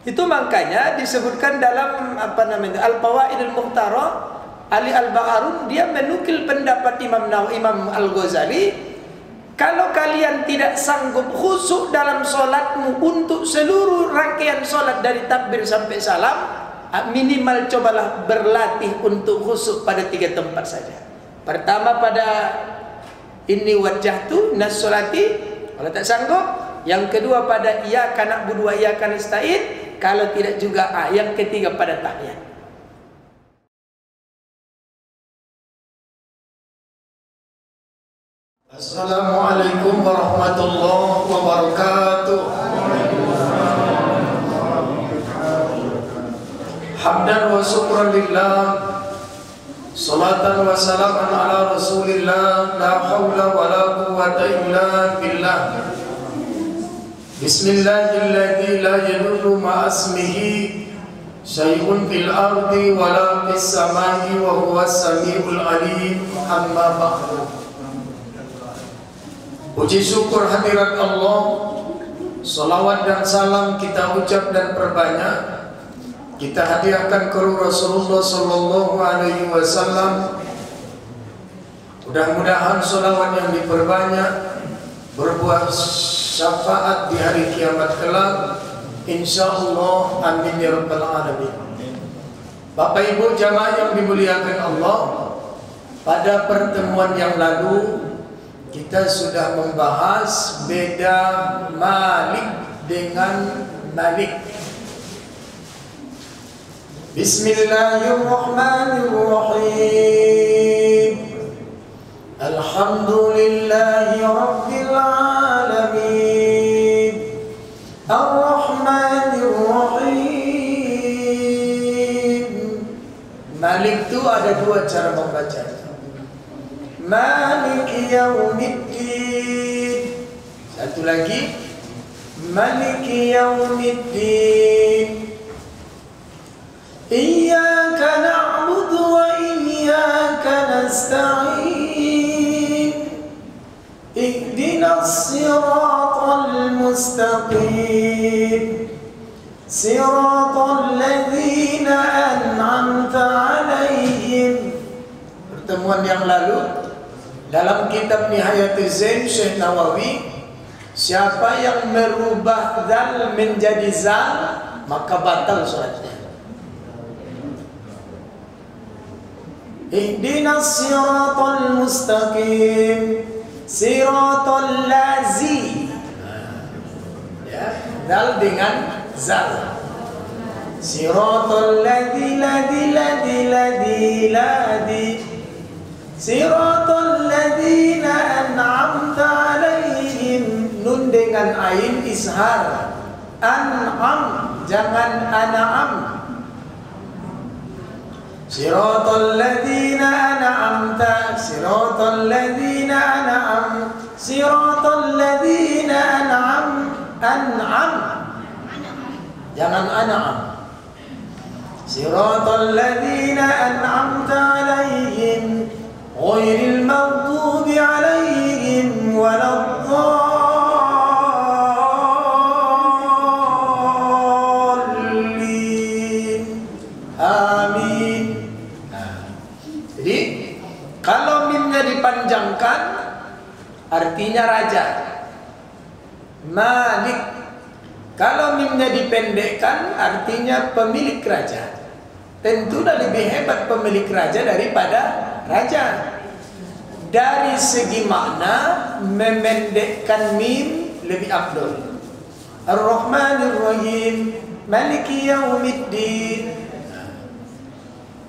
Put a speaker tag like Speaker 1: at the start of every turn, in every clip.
Speaker 1: Itu makanya disebutkan dalam Al-Fawaidul Mukhtarah, Ali Al-Baharun dia menukil pendapat Imam Al-Ghazali, kalau kalian tidak sanggup khusyuk dalam solatmu untuk seluruh rangkaian solat dari takbir sampai salam, minimal cobalah berlatih untuk khusyuk pada 3 tempat saja. Pertama pada inni wajjahtu nas solati, kalau tak sanggup. Yang kedua pada iyyaka na'budu wa iyyaka nasta'in. Kalau tidak juga yang ketiga pada tahiyat.
Speaker 2: Assalamualaikum warahmatullahi wabarakatuh. Hamdan wa syukran lillah, salatan wa salaman ala rasulillah, la hawla wa la quwwata illa billah. Bismillahilladzi la yadurru ma'asmihi syai'un fil ardi wa la fis samai wa huwas samiul alim. Amma ba'du. Puji syukur hadirat Allah, salawat dan salam kita ucap dan perbanyak kita hadiahkan ke Rasulullah sallallahu alaihi wasallam. Mudah-mudahan salawat yang diperbanyak berbuah syafaat di hari kiamat kelak, insyaallah. Amin ya rabbal alamin. Bapak Ibu jamaah yang dimuliakan Allah, pada pertemuan yang lalu kita sudah membahas beda Malik dengan Malik. Bismillahirrahmanirrahim. Alhamdulillahi rabbil alamin. Ar-Rahmanir-Rahim. Malik itu ada 2 cara membacanya. Malik yaumiddin. Satu lagi Malik yaumiddin. Iyyaka na'budu wa iyyaka nasta'in. Ihdinas siratal mustaqim. Siratal ladzina an'amta 'alaihim. Pertemuan yang lalu dalam kitab Nihayatul Zain Syekh Nawawi, siapa yang merubah zal menjadi zal maka batal salatnya. Ihdinas siratal mustaqim, siratal lazi. Ya, zal dengan zal. Siratal ladzi siratal ladzina an'amta 'alaihim. Nun dengan ain ishar. An'am jangan an'am. Siratal ladzina an'amta, siratal ladzina an'am, siratal ladzina an'am. An'am jangan an'am. Siratal ladzina an'amta 'alaihim ghairil maghdubi 'alaihim waladdallin. Amin. Jadi kalau mimnya dipanjangkan artinya raja. Malik. Kalau mimnya dipendekkan artinya pemilik raja. Tentulah lebih hebat pemilik raja daripada raja. Dari segi makna memendekkan mim lebih afdol. Ar-Rahmanir-Rahim, Maliki Yaumiddin.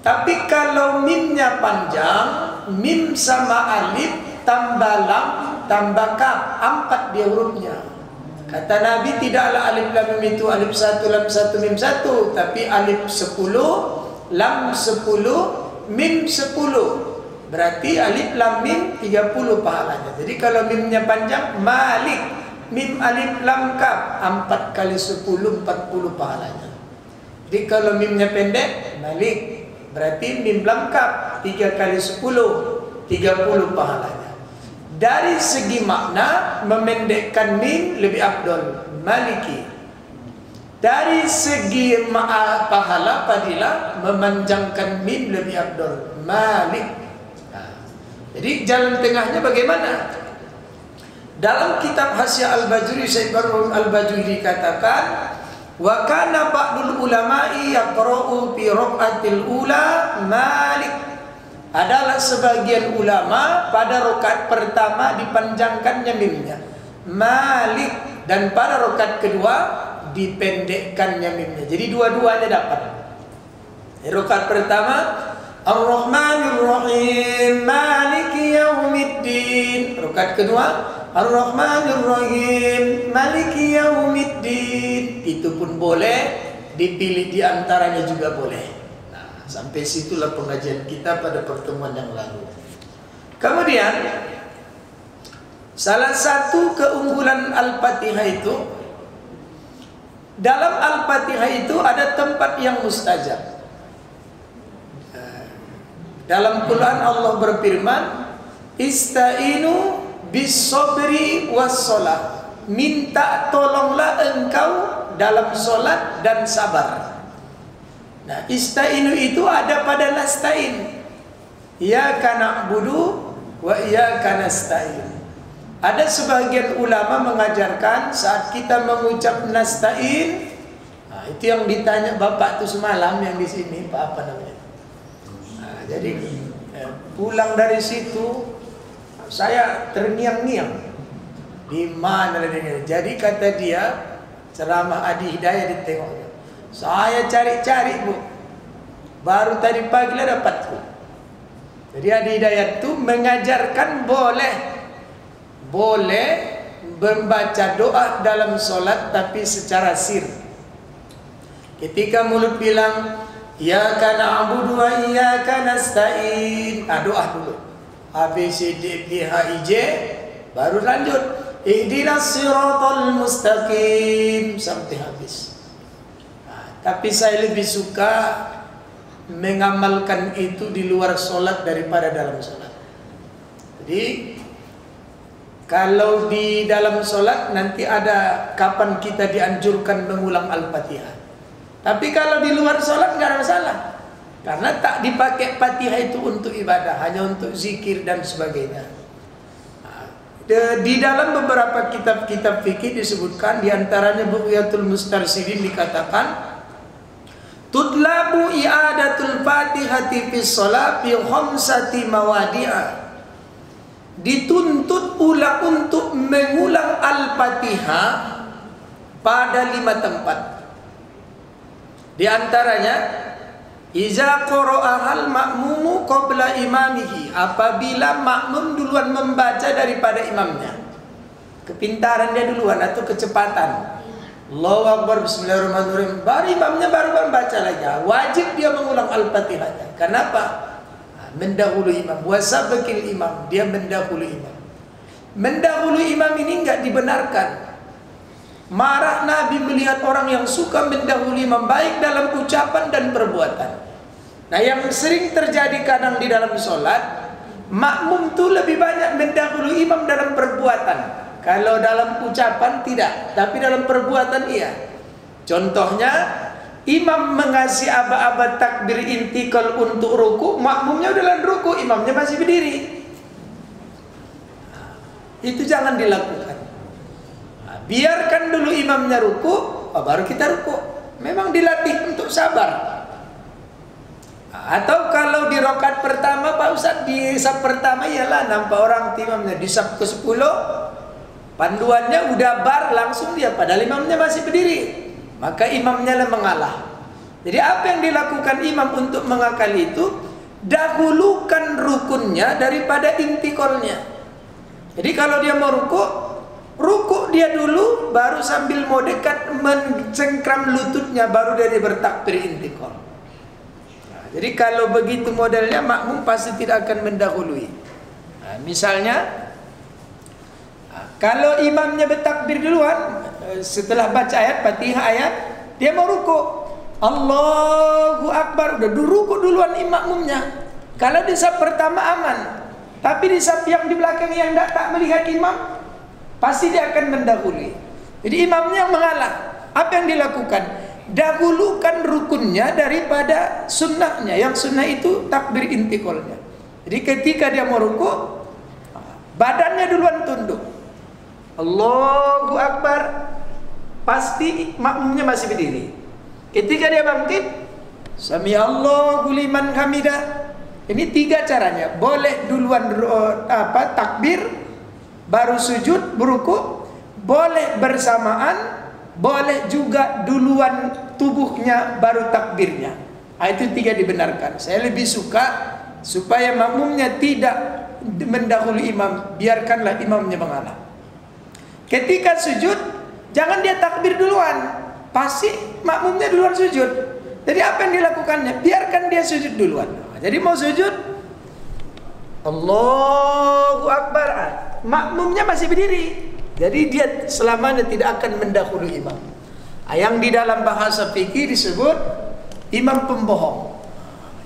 Speaker 2: Tapi kalau mimnya panjang, mim sama alif tambah lam tambah kaf, 4 dia hurufnya. Kata Nabi, tidaklah alif lam mim itu alif 1 lam 1 mim 1, tapi alif 10 lam 10 mim 10. Berarti alif lam mim 30 pahalanya. Jadi kalau mimnya panjang, Malik, mim alif lam kaf, 4 kali 10 40 pahalanya. Jadi kalau mimnya pendek, Malik, berarti mim lam kaf 3 kali 10 30 pahalanya. Dari segi makna memendekkan mim lebih afdol, Maliki. Dari segi pahala fadilah memanjangkan mim lebih afdal. Malik. Jadi jalan tengahnya bagaimana? Dalam kitab Hasyiah Al-Bajuri, Syekh Ibrahim Al-Bajuri katakan, wa kana ba'dul ulama'i yaqra'u fi raq'atil ula Malik. Adalah sebagian ulama pada rakaat pertama dipanjangkannya mimnya Malik, dan pada rakaat kedua dipendekkannya mimnya. Jadi dua-duanya dapat. Rakaat pertama Ar-Rahmanir Rahim Maliki Yaumiddin. Rakaat kedua Ar-Rahmanir Rahim Maliki Yaumiddin. Itu pun boleh, dipilih di antaranya juga boleh. Nah, sampai situlah pengajian kita pada pertemuan yang lalu. Kemudian salah satu keunggulan Al-Fatihah itu, dalam Al-Fatihah itu ada tempat yang mustajab. Dalam Quran Allah berfirman, Ista'inu bis-sabri was-shalah. Minta tolonglah engkau dalam solat dan sabar. Nah, ista'inu itu ada pada nasta'in. Iyyaka na'budu wa iyyaka nasta'in. Ada sebagian ulama mengajarkan saat kita mengucap nasta'in, nah, itu yang ditanya Bapak itu semalam yang di sini, Pak apa namanya? Nah, jadi pulang dari situ saya terngiang-ngiang di mana dia. Jadi kata dia, ceramah Adi Hidayah ditengoknya. Saya cari-cari Bu, baru tadi pagi lah dapatku. Jadi Adi Hidayah itu mengajarkan boleh membaca doa dalam solat tapi secara sir. Ketika mulut bilang Iyyaka na'budu wa iyyaka nasta'in, doa dulu. A B C D E F G baru lanjut Ihdinas siratal mustaqim sampai habis. Tapi saya lebih suka mengamalkan itu di luar solat daripada dalam solat. Jadi kalau di dalam solat nanti ada kapan kita dianjurkan mengulang Al-Fatihah. Tapi kalau di luar solat nggak ada masalah, karena tak dipakai Fatihah itu untuk ibadah, hanya untuk zikir dan sebagainya. Di dalam beberapa kitab-kitab fikih disebutkan, diantaranya Bughyatul Mustarsyidin dikatakan, Tudlabu i'adatul Fatihati fi shalat fi khamsati mawadi'a. Dituntut pula untuk mengulang Al-Fatihah pada 5 tempat. Di antaranya, iza qara'ahal ma'mumu qabla imamihi, apabila makmum duluan membaca daripada imamnya. Kepintaran dia duluan atau kecepatan. Allahu Akbar, bismillahirrahmanirrahim, baru imamnya baru membaca lagi. Wajib dia mengulang Al-Fatihahnya. Kenapa? Mendahului imam. Wasabakil imam, dia mendahului imam. Mendahului imam ini enggak dibenarkan. Marah Nabi melihat orang yang suka mendahului imam, baik dalam ucapan dan perbuatan. Nah, yang sering terjadi kadang di dalam sholat, makmum tu lebih banyak mendahului imam dalam perbuatan. Kalau dalam ucapan tidak, tapi dalam perbuatan iya. Contohnya, imam mengasih aba-aba takbir intikal untuk ruku, makmumnya udah dalam ruku, imamnya masih berdiri. Itu jangan dilakukan. Biarkan dulu imamnya ruku, baru kita ruku. Memang dilatih untuk sabar. Atau kalau di rakaat pertama, Pak Ustaz, di saf pertama ialah nampak orang imamnya di saf ke-10, panduannya udah bar langsung dia, padahal imamnya masih berdiri, maka imamnya lah mengalah. Jadi apa yang dilakukan imam untuk mengakali itu, dahulukan rukunnya daripada intikolnya. Jadi kalau dia mau ruku dia dulu, baru sambil mau dekat mencengkram lututnya, baru dia bertakbir intikal. Nah, jadi kalau begitu modelnya, makmum pasti tidak akan mendahului. Nah, misalnya, kalau imamnya bertakbir duluan, setelah baca ayat Fatihah ayat, dia mau ruku, Allahu Akbar, udah ruku duluan makmumnya. Kalau di saf pertama aman, tapi di saf yang di belakang yang tak melihat imam, pasti dia akan mendahului. Jadi imamnya yang mengalah.
Speaker 1: Apa yang dilakukan? Dahulukan rukunnya daripada sunnahnya. Yang sunnah itu takbir intiqalnya. Jadi ketika dia mau ruku, badannya duluan tunduk. Allahu Akbar. Pasti makmumnya masih berdiri. Ketika dia bangkit, Sami Allahu liman hamidah. Ini 3 caranya. Boleh duluan takbir, baru sujud, beruku. Boleh bersamaan, boleh juga duluan tubuhnya baru takbirnya. Itu 3 dibenarkan. Saya lebih suka supaya makmumnya tidak mendahului imam, biarkanlah imamnya mengalah. Ketika sujud, jangan dia takbir duluan, pasti makmumnya duluan sujud. Jadi apa yang dilakukannya? Biarkan dia sujud duluan. Jadi mau sujud, Allahu Akbar, makmumnya masih berdiri. Jadi dia selamanya tidak akan mendahului imam. Yang di dalam bahasa fikih disebut imam pembohong.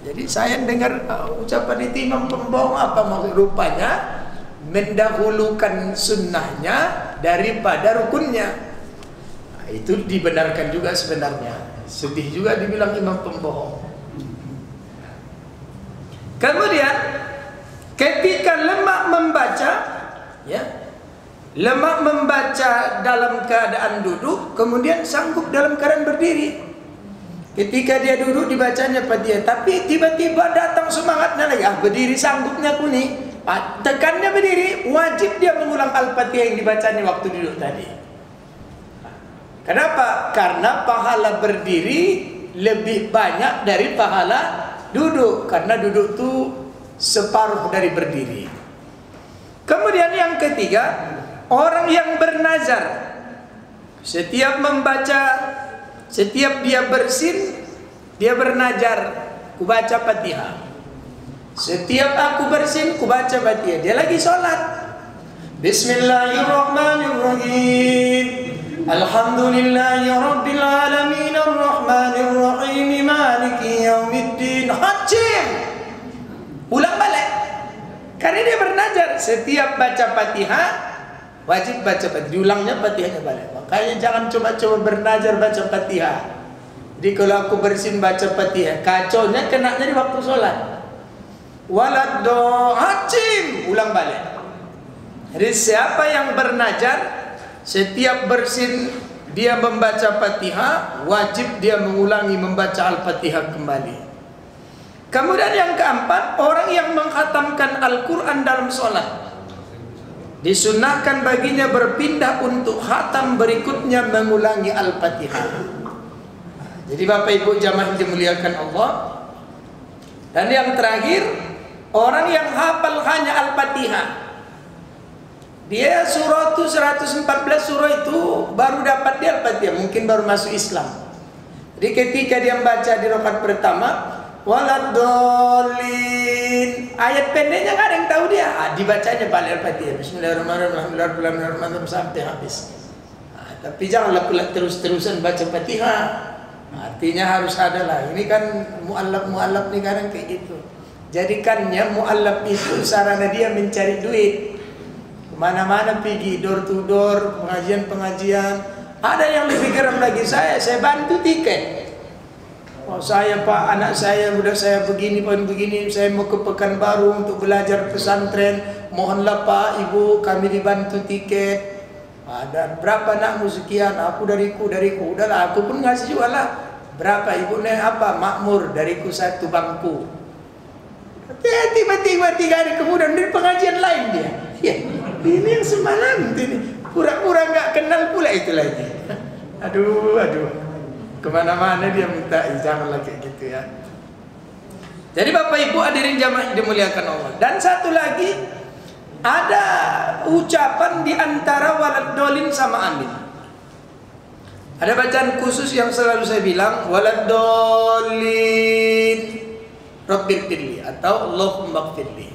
Speaker 1: Jadi saya dengar ucapan itu imam pembohong, apa maksud? Rupanya mendahulukan sunnahnya daripada rukunnya. Itu dibenarkan juga sebenarnya. Sedih juga dibilang imam pembohong. Kemudian ketika lemak membaca, ya, lemak membaca dalam keadaan duduk, kemudian sanggup dalam keadaan berdiri. Ketika dia duduk dibacanya Fatihah, tapi tiba-tiba datang semangatnya lagi, berdiri sanggupnya kuning, tekannya berdiri, wajib dia mengulang Al-Fatihah yang dibacanya waktu duduk tadi. Kenapa? Karena pahala berdiri lebih banyak dari pahala duduk, karena duduk itu separuh dari berdiri. Kemudian yang ketiga, orang yang bernazar, setiap membaca, setiap dia bersin, dia bernazar, ku baca Fatihah. Setiap aku bersin, ku baca Fatihah. Dia lagi sholat, Bismillahirrahmanirrahim, Alhamdulillahi Rabbil Alamin, Ar-Rahmanir Rahim, Maliki Yaumiddin. Hajim, ulang balik. Karena dia bernazar, setiap baca Fatihah wajib baca Fatihah, diulangnya Fatihahnya balik. Makanya jangan coba-coba bernazar baca Fatihah. Jadi kalau aku bersin baca Fatihah, kacaunya kenanya di waktu sholat. Waladdo hajim, ulang balik. Jadi siapa yang bernazar, setiap bersin dia membaca Fatihah, wajib dia mengulangi membaca Al-Fatihah kembali. Kemudian yang keempat, orang yang mengkhatamkan Al-Quran dalam sholat, disunnahkan baginya berpindah untuk khatam berikutnya mengulangi Al-Fatihah. Jadi Bapak Ibu jamaah dimuliakan Allah. Dan yang terakhir, orang yang hafal hanya Al-Fatihah, dia surah itu 114 surah itu baru dapat dia Al-Fatihah, mungkin baru masuk Islam. Jadi ketika dia membaca di rakaat pertama, waladhdallin, ayat pendeknya nggak ada yang tahu dia, dibacanya balik Al-Fatihah, Bismillahirrahmanirrahim sampai habis. Tapi janganlah pula terus-terusan baca Fatihah. Artinya harus ada lah. Ini kan mu'allaf nih kadang kayak gitu. Jadikannya mu'allaf itu sarana dia mencari duit. Kemana-mana pergi, door to door, pengajian-pengajian. Ada yang lebih geram lagi saya bantu tiket. Oh saya Pak, anak saya, budak saya begini, saya mau ke Pekanbaru untuk belajar pesantren. Mohonlah Pak, Ibu, kami dibantu tiket. Dan berapa nakmu sekian? Aku dariku. Udahlah, aku pun ngasih juga lah. Berapa Ibu nih? Apa? Makmur, dariku 1 bangku. Tiba-tiba 3 hari kemudian dari pengajian lain dia. Ya, ini yang semalam ini. Pura-pura nggak kenal pula itu lagi. Aduh. Kemana-mana dia minta, janganlah kayak gitu ya. Jadi Bapak Ibu hadirin jamaah dimuliakan Allah. Dan satu lagi, ada ucapan di antara waladdallin sama amin. Ada bacaan khusus yang selalu saya bilang, waladdallin Rabbirfirli atau Allahumma gfirli.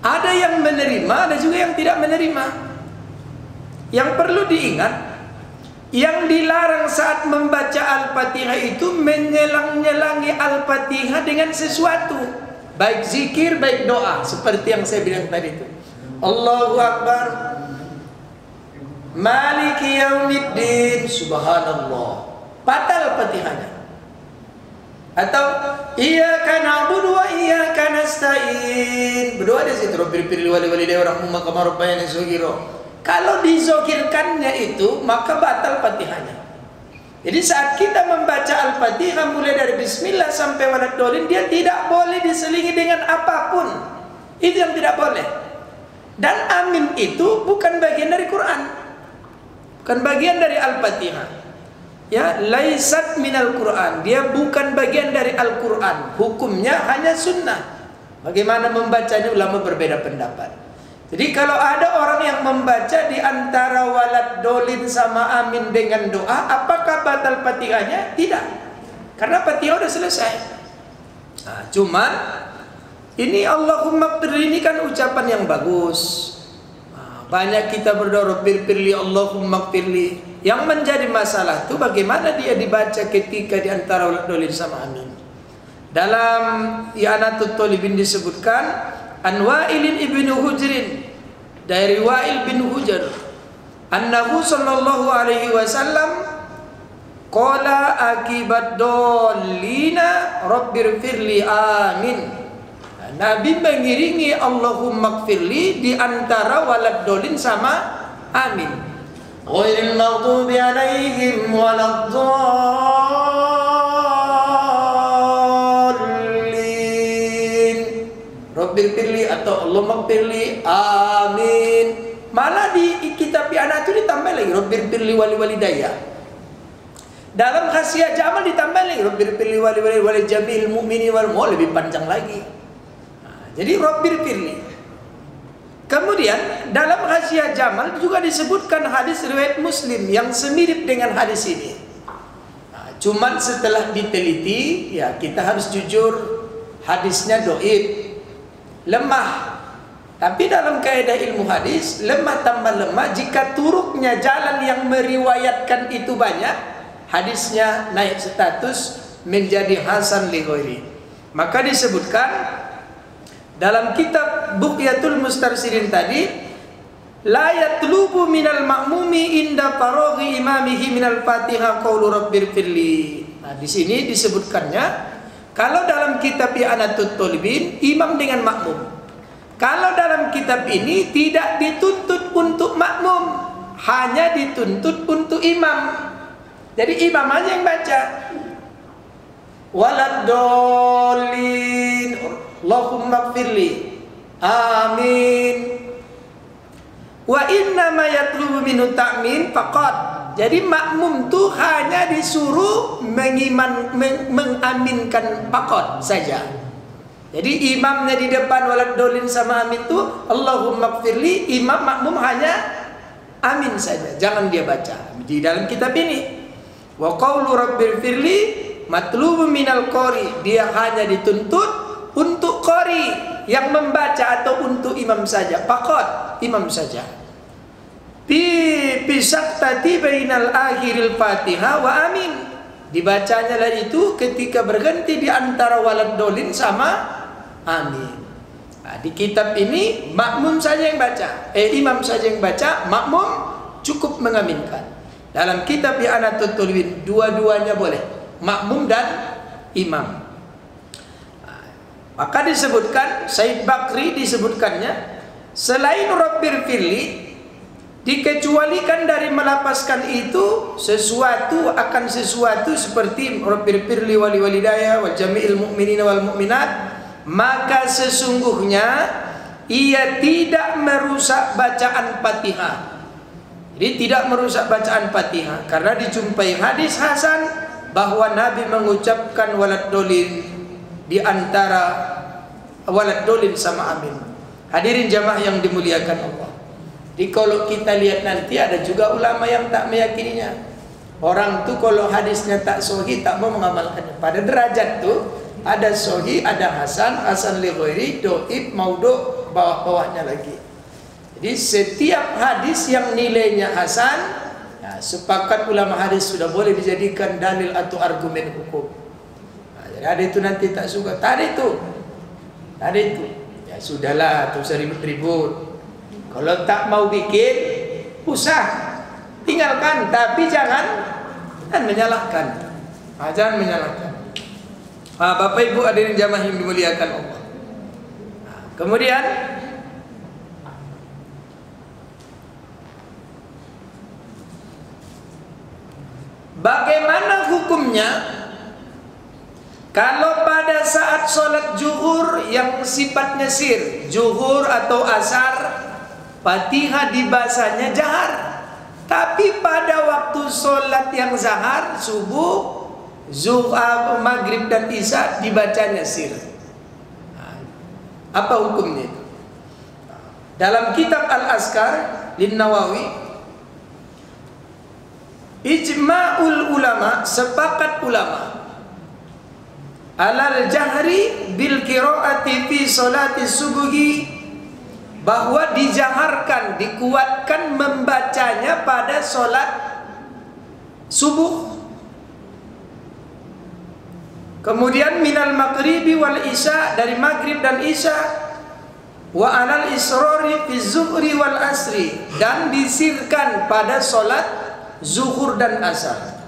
Speaker 1: Ada yang menerima, ada juga yang tidak menerima. Yang perlu diingat, yang dilarang saat membaca Al-Fatihah itu menyelang-nyelangi Al-Fatihah dengan sesuatu, baik zikir, baik doa, seperti yang saya bilang tadi itu. Allahu Akbar, Maliki yaumiddin. Subhanallah, batal Fatihahnya. Atau iyyaka na'budu wa iyyaka nasta'in. Berdoa di situ, Rabbil wali walidayya warhamhuma kama rabbayani shaghira. Kalau dizokirkannya itu, maka batal Fatihahnya. Jadi saat kita membaca Al-Fatihah mulai dari Bismillah sampai Waladdallin, dia tidak boleh diselingi dengan apapun. Itu yang tidak boleh. Dan amin itu bukan bagian dari Quran, bukan bagian dari Al-Fatihah. Ya, laisat minal Quran. Dia bukan bagian dari Al-Quran. Hukumnya hanya sunnah. Bagaimana membacanya, ulama berbeda pendapat. Jadi kalau ada orang yang membaca di antara Waladdallin sama amin dengan doa, apakah batal Fatihahnya? Tidak, karena Fatihah sudah selesai. Nah, cuman ini Allahumma firli ini kan ucapan yang bagus. Banyak kita berdoa Rabbil Allahumma firli. Yang menjadi masalah itu bagaimana dia dibaca ketika di antara Waladdallin sama amin. Dalam I'anatul Talibin disebutkan An Wa'ilin ibnu Hujrin, dari Wa'il bin Hujr, annahu sallallahu alaihi wasallam qala akibat dallina rabbirfirli amin. Nabi mengiringi Allahumma gfirli di antara Waladdallin sama amin. Ghairil maghdubi alaihim waladdallin. Rabbirfirli atau Allahumma gfirli amin. Malah di kitab I'anah itu ditambah lagi Rabbirfirli wali walidayya. Dalam khasiat jamal ditambah lagi Rabbirfirli wali walidayya jamil mu'minin wal mu'min, lebih panjang lagi. Jadi Rabbirfirli. Kemudian dalam khasiat jamal juga disebutkan hadis riwayat Muslim yang semirip dengan hadis ini. Cuman setelah diteliti, ya kita harus jujur, hadisnya dhaif, lemah. Tapi dalam kaidah ilmu hadis, lemah tambah lemah, jika turuknya jalan yang meriwayatkan itu banyak, hadisnya naik status menjadi hasan li ghairi. Maka disebutkan dalam kitab Bughyatul Mustarsidin tadi, la yatlubu minal ma'mumi inda faraghi imamihi minal Fatihah qaulu rabbirfirli. Nah, di sini disebutkannya kalau dalam kitab I'anatul Talibin imam dengan makmum. Kalau dalam kitab ini tidak dituntut untuk makmum, hanya dituntut untuk imam. Jadi imam aja yang baca. Waladdallin Allahumma gfirli amin. Wa inna ma yatlubu minhu ta'min faqat. Jadi makmum tu hanya disuruh mengaminkan faqat saja. Jadi imamnya di depan Waladdallin sama amin tu Allahumma gfirli, imam makmum hanya amin saja, jangan dia baca. Di dalam kitab ini wa qaulu rabbirfirli matlubu minal qari, dia hanya dituntut untuk qari yang membaca atau untuk imam saja, faqat imam saja. Bisaktati bainal akhiril Fatihah wa amin, dibacanya lah itu ketika berhenti di antara Waladdallin sama amin. Nah, di kitab ini makmum saja yang baca, imam saja yang baca, makmum cukup mengaminkan. Dalam kitab I'anatul Talibin dua-duanya boleh, makmum dan imam. Maka disebutkan Said Bakri disebutkannya selain Rabbirfirli dikecualikan dari melapaskan itu sesuatu akan sesuatu seperti Rabbirfirli wali walidayya wal jami'il mu'minina wal mu'minat, maka sesungguhnya ia tidak merusak bacaan Fatihah. Jadi tidak merusak bacaan Fatihah karena dijumpai hadis hasan bahwa Nabi mengucapkan Waladdallin di antara Waladdallin sama amin. Hadirin jamaah yang dimuliakan Allah. Jadi kalau kita lihat nanti ada juga ulama yang tak meyakininya. Orang tu kalau hadisnya tak sahih tak mau mengamalkannya. Pada derajat tu ada sahih, ada hasan, hasan li ghairi, dhaif, maudhu, bawah-bawahnya lagi. Jadi setiap hadis yang nilainya hasan, ya, sepakat ulama hadis sudah boleh dijadikan dalil atau argumen hukum. Nah, jadi ada itu nanti tak suka, tadi itu, ya sudahlah, tak usah ribut-ribut. Kalau tak mau bikin, usah. tinggalkan, tapi jangan menyalahkan. Jangan menyalahkan. Bapak Ibu hadirin jamaah yang dimuliakan Allah. Kemudian bagaimana hukumnya kalau pada saat sholat zuhur yang sifatnya sir, zuhur atau asar, Fatihah dibacanya jahar, tapi pada waktu sholat yang zahar, subuh, zuhur, maghrib dan isya dibacanya sir. Apa hukumnya itu? Dalam kitab Al-Azkar Lin Nawawi, ijma'ul ulama, sepakat ulama, alal jahri bil qiraati fi salati subuhi, bahwa dijaharkan, dikuatkan membacanya pada sholat subuh. Kemudian minal maghribi wal isya, dari maghrib dan isya, wa alal israri fi zuhri wal asri, dan disirkan pada sholat zuhur dan asar.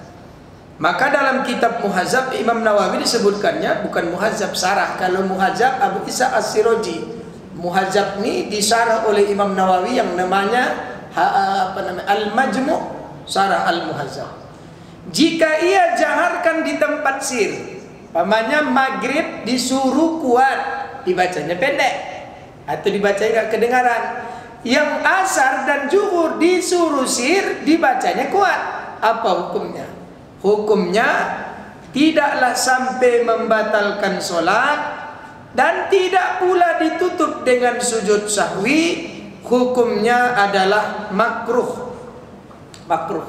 Speaker 1: Maka dalam kitab Muhadzab Imam Nawawi disebutkannya, bukan Muhadzab sarah. Kalau Muhadzab Abu Isa As-Siraji, Muhadzab ini disarah oleh Imam Nawawi yang namanya Al-Majmu' Sarah Al-Muhadzab. Jika ia jaharkan di tempat sir, pamannya maghrib disuruh kuat, dibacanya pendek atau dibacanya gak kedengaran. Yang asar dan zuhur disuruh sir, dibacanya kuat. Apa hukumnya? Hukumnya tidaklah sampai membatalkan sholat, dan tidak pula ditutup dengan sujud sahwi. Hukumnya adalah makruh. Makruh.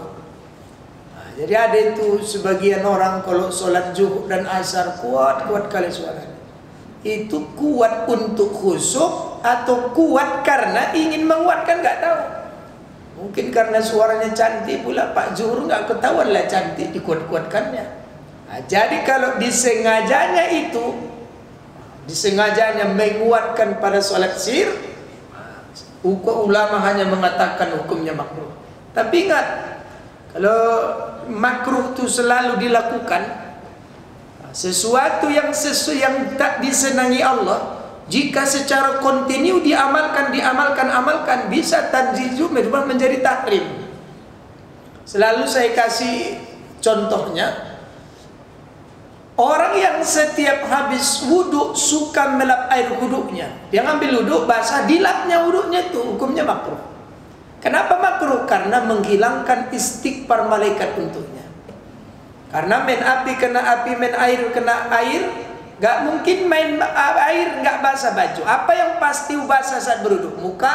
Speaker 1: Jadi ada itu sebagian orang kalau sholat zuhur dan asar kuat kali suaranya. Itu kuat untuk khusyuk atau kuat karena ingin menguatkan, nggak tahu. Mungkin karena suaranya cantik pula Pak Zuhur, nggak ketahuan lah cantik, dikuat-kuatkannya. Jadi kalau disengajanya itu, disengajanya menguatkan pada sholat sir, ulama hanya mengatakan hukumnya makruh. Tapi ingat, kalau makruh itu selalu dilakukan, sesuatu yang tak disenangi Allah, jika secara kontinu diamalkan, bisa tanzizu berubah menjadi tahrim. Selalu saya kasih contohnya, orang yang setiap habis wudhu suka melap air wudhunya, dia ngambil wudhu basah, dilapnya wudhunya itu hukumnya makruh. Kenapa makruh? Karena menghilangkan istighfar malaikat untuknya. Karena main api kena api, main air kena air. Gak mungkin main air nggak basah baju. Apa yang pasti basah saat berwudu? Muka,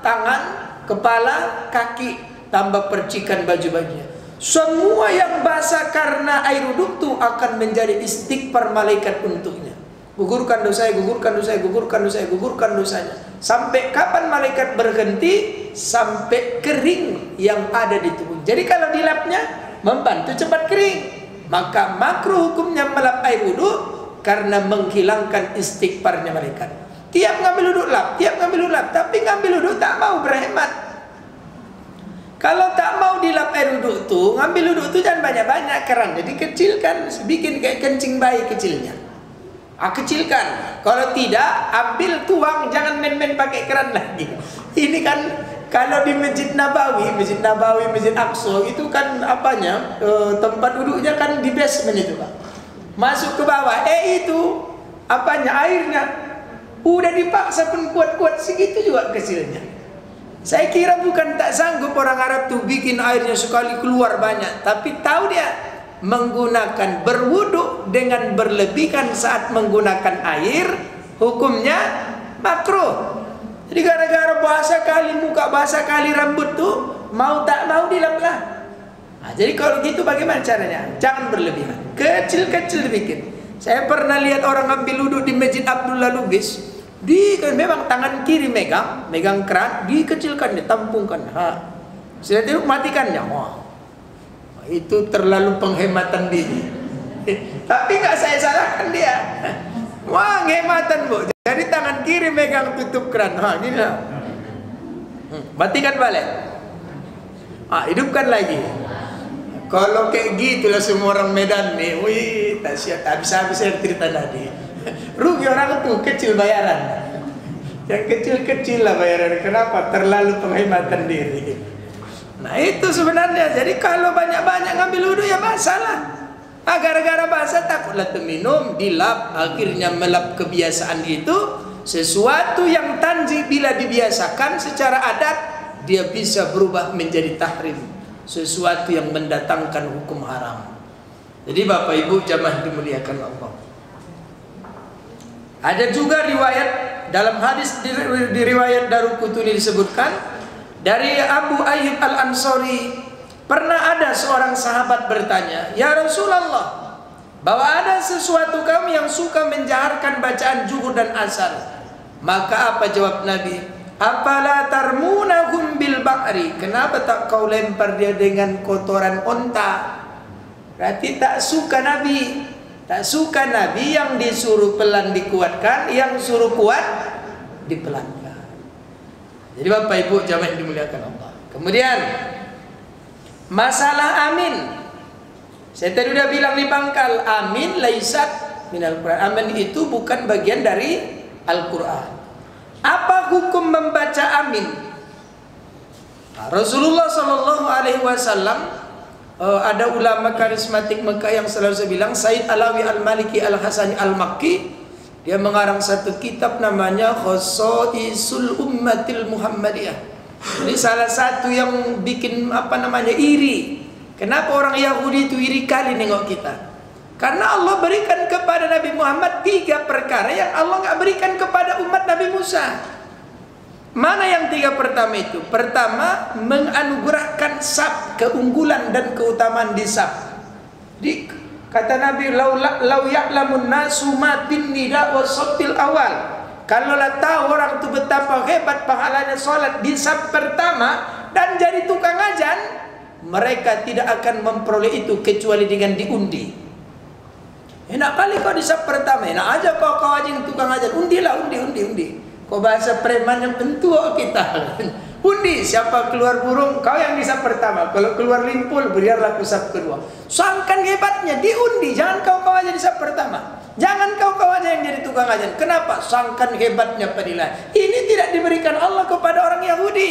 Speaker 1: tangan, kepala, kaki, tambah percikan baju-bajunya. Semua yang basah karena air wudu itu akan menjadi istighfar malaikat untuknya. Gugurkan dosanya, gugurkan dosanya, gugurkan dosanya, gugurkan dosanya. Sampai kapan malaikat berhenti? Sampai kering yang ada di tubuh. Jadi kalau dilapnya membantu cepat kering. Maka makruh hukumnya melap air wudu karena menghilangkan istighfarnya malaikat. Tiap ngambil wudhu lap, tiap ngambil wudhu lap, tapi ngambil wudhu tak mau berhemat. Kalau tak mau dilap air wudhu tuh, ngambil wudhu tuh jangan banyak-banyak keran, jadi kecilkan, bikin kayak kencing bayi kecilnya. Kecilkan. Kalau tidak, ambil tuang, jangan main-main pakai keran lagi. Ini kan kalau di Masjid Nabawi, Masjid Aqsa itu kan apanya? Tempat wudhunya kan di basement itu, Pak. Masuk ke bawah, itu apanya, airnya udah dipaksa pun kuat-kuat segitu juga kecilnya. Saya kira bukan tak sanggup orang Arab tuh bikin airnya sekali keluar banyak, tapi tahu dia menggunakan berwudu dengan berlebihan saat menggunakan air, hukumnya makruh. Jadi gara-gara basah kali muka, basah kali rambut tuh, mau tak mau dilaplah. Jadi kalau gitu bagaimana caranya? Jangan berlebihan, kecil-kecil dibikin. Saya pernah lihat orang ambil wudhu di Masjid Abdullah Lubis, memang tangan kiri megang keran, dikecilkan, ditampungkan. Sudah itu matikannya. Itu terlalu penghematan diri. Tapi nggak saya salahkan dia. Wah, penghematan Bu. Jadi tangan kiri megang tutup keran. Gini lah. Matikan balik. Hidupkan lagi. Kalau kayak gitulah semua orang Medan nih, wih, tak siap, habis-habis saya cerita tadi. Rugi orang itu kecil bayaran. Yang kecil-kecil lah bayaran. Kenapa? Terlalu penghematan diri. Nah itu sebenarnya. Jadi kalau banyak-banyak ngambil wudhu ya masalah. Gara-gara basah takutlah terminum, dilap, akhirnya melap kebiasaan itu. Sesuatu yang tanji bila dibiasakan secara adat, dia bisa berubah menjadi tahrim. Sesuatu yang mendatangkan hukum haram. Jadi Bapak Ibu jamaah dimuliakan Allah. Ada juga riwayat dalam hadis di riwayat Daruqutni disebutkan dari Abu Ayyub Al-Ansari, pernah ada seorang sahabat bertanya, "Ya Rasulullah, bahwa ada sesuatu kami yang suka menjaharkan bacaan zuhur dan asar." Maka apa jawab Nabi? "Apala tarmunahum bil ba'ri?" Kenapa tak kau lempar dia dengan kotoran onta? Berarti tak suka Nabi. Tak suka Nabi yang disuruh pelan dikuatkan, yang suruh kuat dipelankan. Jadi Bapak Ibu jamaah yang dimuliakan Allah. Kemudian masalah amin. Saya tadi udah bilang di pangkal, amin laisat minal Quran. Amin itu bukan bagian dari Al-Quran. Apa hukum membaca amin? Rasulullah Shallallahu Alaihi Wasallam, ada ulama karismatik Mekah yang selalu saya bilang, Said Alawi Al-Maliki Al-Hasani Al-Makki, dia mengarang satu kitab namanya Khosaisul Ummatil Muhammadiyah. Jadi salah satu yang bikin iri. Kenapa orang Yahudi itu iri kali nengok kita? Karena Allah berikan kepada Nabi Muhammad 3 perkara yang Allah nggak berikan kepada umat Nabi Musa. Mana yang 3 pertama itu? Pertama, menganugerahkan sab, keunggulan dan keutamaan di sab. Kata Nabi, lau ya'lamun nasu ma bin nida wa sabbil awal. Kalaulah tahu orang itu betapa hebat pahalanya sholat di sab pertama dan jadi tukang ajan, mereka tidak akan memperoleh itu kecuali dengan diundi. Enak kali kau di sab pertama, enak aja kau aja tukang ajan, undilah, undi. Kau bahasa preman yang tentu kita. Undi, siapa keluar burung, kau yang di sab pertama. Kalau keluar limpul, biarlah aku sab kedua. Sangkan hebatnya, diundi. Jangan kau aja di sab pertama. Jangan kau aja yang jadi tukang ajan. Kenapa? Sangkan hebatnya penilaian. Ini tidak diberikan Allah kepada orang Yahudi.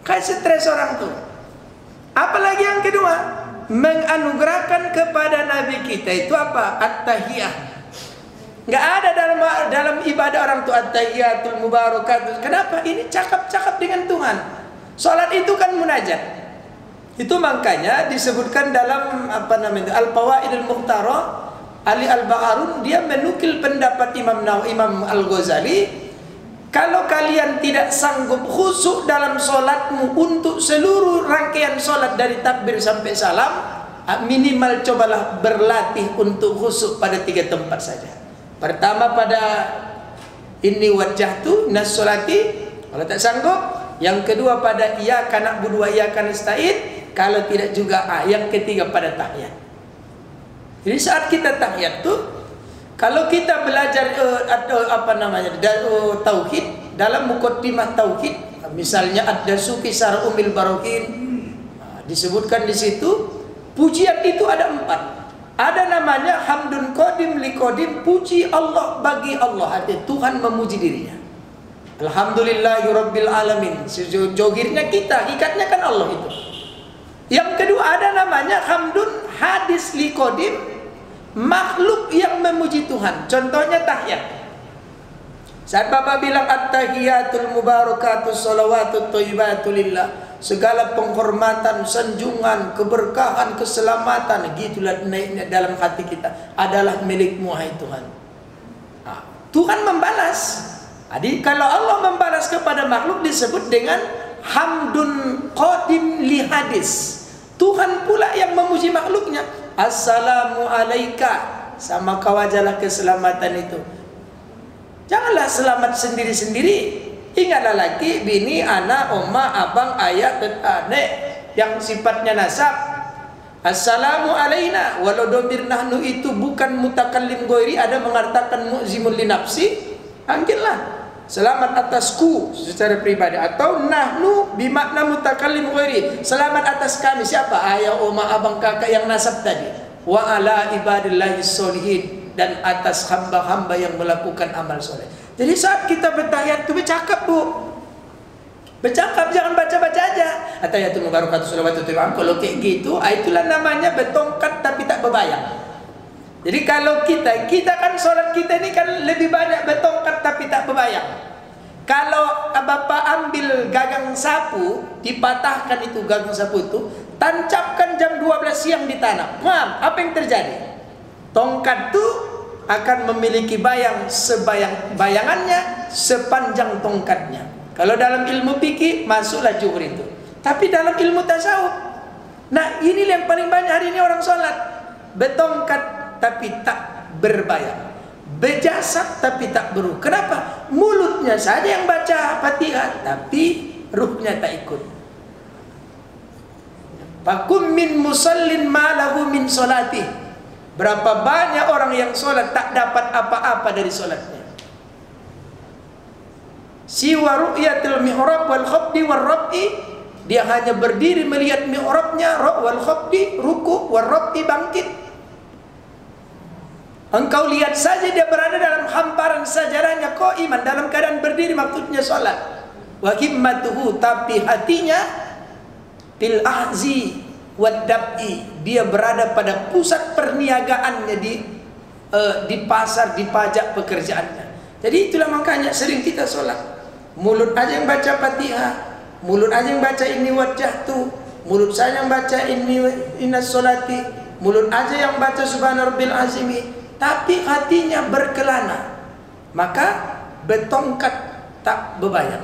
Speaker 1: Kayak stres orang tuh. Apalagi yang kedua, menganugerahkan kepada Nabi kita itu apa? At-tahiyah. Nggak ada dalam ibadah orang tuh at-tahiyatul mubarakatuh. Kenapa? Ini cakap-cakap dengan Tuhan. Salat itu kan munajat. Itu makanya disebutkan dalam Al-Fawaidul Mukhtarah, Ali Al-Baharun dia menukil pendapat Imam Al-Ghazali, kalau kalian tidak sanggup khusyuk dalam solatmu untuk seluruh rangkaian solat dari takbir sampai salam, minimal cobalah berlatih untuk khusyuk pada 3 tempat saja. Pertama pada inni wajjahtu nas solati, kalau tak sanggup. Yang kedua pada iyyaka na'budu wa iyyaka nasta'in, kalau tidak juga yang ketiga pada tahiyat. Jadi saat kita tahiyat tuh, kalau kita belajar tauhid dalam muqaddimah tauhid, misalnya ad-dasuki syarh umil barokin, disebutkan di situ pujian itu ada 4. Ada namanya hamdun qadim li qadim, puji Allah bagi Allah, artinya Tuhan memuji dirinya. Alhamdulillahirabbil alamin, sejogirnya kita, ikatnya kan Allah itu. Yang kedua ada namanya hamdun hadis li qadim, makhluk yang memuji Tuhan. Contohnya tahiyat. Saat Bapak bilang at-tahiyatul mubarakatus shalawatut thayyibatu lillah, segala penghormatan, sanjungan, keberkahan, keselamatan, gitulah naiknya dalam hati kita, adalah milikmu hai Tuhan. Tuhan membalas. Jadi kalau Allah membalas kepada makhluk disebut dengan hamdun qadim li hadis. Tuhan pula yang memuji makhluknya. Assalamu alaika, sama kau ajalah keselamatan itu. Janganlah selamat sendiri-sendiri. Ingatlah laki, bini, anak, oma, abang, ayah, dan adik yang sifatnya nasab. Assalamu alaina, walau domir nahnu itu bukan mutakallim ghairi, ada mengatakan mu'zimul li nafsi, panggillah. selamat atasku secara pribadi, atau nahnu bimakna mutakallim ghairi, selamat atas kami. Siapa? Ayah, oma, abang, kakak yang nasab tadi. Wa ala ibadillahi sholihin, dan atas hamba-hamba yang melakukan amal soleh. Jadi saat kita bertahiyat itu bercakap, Bu. Bercakap, jangan baca-baca aja. Atahiyatul mubarakatuh sholawatut tayyibah. Kalau kayak gitu, itulah namanya bertongkat tapi tak berbayang. Jadi kalau kita kan sholat kita ini kan lebih banyak bertongkat tapi tak berbayang. Kalau Bapak ambil gagang sapu, dipatahkan itu gagang sapu itu, tancapkan jam 12 siang di tanah. Paham? Apa yang terjadi? Tongkat itu akan memiliki bayang bayangannya sepanjang tongkatnya. Kalau dalam ilmu fikih masuklah zuhur itu. Tapi dalam ilmu tasawuf, nah ini yang paling banyak hari ini orang sholat, bertongkat tapi tak berbayang, berjasad tapi tak beruh. Kenapa? Mulutnya saja yang baca Fatihah, tapi ruhnya tak ikut. Fakum min musallin ma lahu min sholati. Berapa banyak orang yang sholat tak dapat apa-apa dari sholatnya. Siwa ru'yatil mi'rab wal khafdi wal rab'i, dia hanya berdiri melihat mi'rabnya, wal khafdi ruku, wal rab'i bangkit. Engkau lihat saja dia berada dalam hamparan sajarahnya qaiman, dalam keadaan berdiri, maksudnya sholat. Wa himmatuhu, tapi hatinya fil ahzi wad dab'i, dia berada pada pusat perniagaannya di pasar, di pajak pekerjaannya. Jadi itulah makanya sering kita sholat, mulut aja yang baca Fatihah, mulut aja yang baca ini wajjahtu, mulut saja yang baca ini innas sholati, mulut aja yang baca subhana rabbil azimi, tapi hatinya berkelana, maka bertongkat tak berbayang.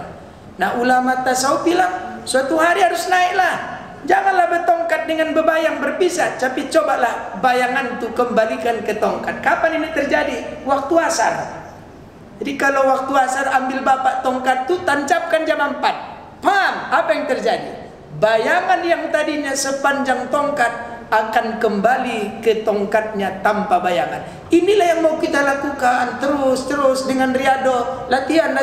Speaker 1: Nah ulama tasawuf bilang suatu hari harus naiklah. Janganlah bertongkat dengan berbayang berpisah, tapi cobalah bayangan itu kembalikan ke tongkat. Kapan ini terjadi? Waktu asar. Jadi kalau waktu asar ambil bapak tongkat itu tancapkan jam 4. Paham apa yang terjadi? Bayangan yang tadinya sepanjang tongkat akan kembali ke tongkatnya tanpa bayangan. Inilah yang mau kita lakukan terus dengan riado, latihan.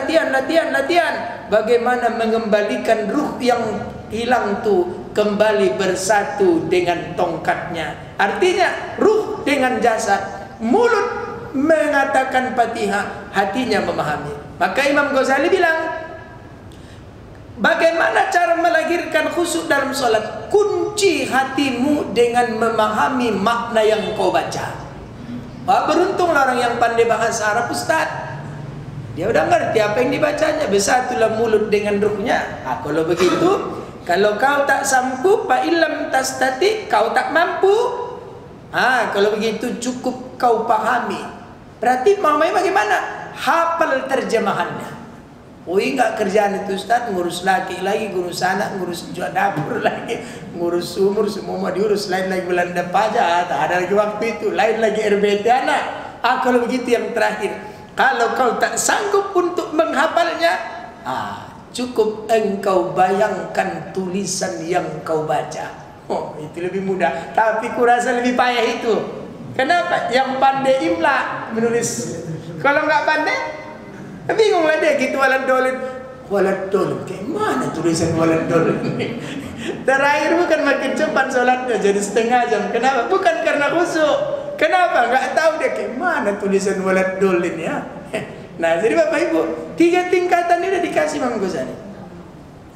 Speaker 1: Bagaimana mengembalikan ruh yang hilang itu kembali bersatu dengan tongkatnya. Artinya ruh dengan jasad, mulut mengatakan Fatihah, hatinya memahami. Maka Imam Ghazali bilang, bagaimana cara melahirkan khusyuk dalam sholat? Kunci hatimu dengan memahami makna yang kau baca. Wah, beruntunglah orang yang pandai bahasa Arab, Ustaz. Dia udah ngerti apa yang dibacanya. Bersatulah mulut dengan ruhnya. Nah, kalau begitu, kalau kau tak sanggup, fa illam tastati, kau tak mampu. Kalau begitu cukup kau pahami. Berarti mamanya bagaimana? Hafal terjemahannya. Enggak kerjaan itu Ustaz, ngurus laki lagi, ngurus anak, ngurus jual dapur lagi, ngurus sumur, semua mau diurus, lain lagi Belanda pajak, tak ada lagi waktu itu, lain lagi RBT anak. Kalau begitu yang terakhir, kalau kau tak sanggup untuk menghafalnya, cukup engkau bayangkan tulisan yang kau baca. Oh, itu lebih mudah, tapi kurasa lebih payah itu. Kenapa? Yang pandai imla menulis. Kalau nggak pandai, bingung lah dia gitu. Walad dolin, kayak mana tulisan walad dolin ini? Terakhir bukan makin cepat sholatnya jadi setengah jam. Kenapa? Bukan karena khusyuk. Kenapa? Nggak tahu dia kayak mana tulisan walad dolin ya. Nah, jadi Bapak Ibu, 3 tingkatan ini udah dikasih Imam Ghazali.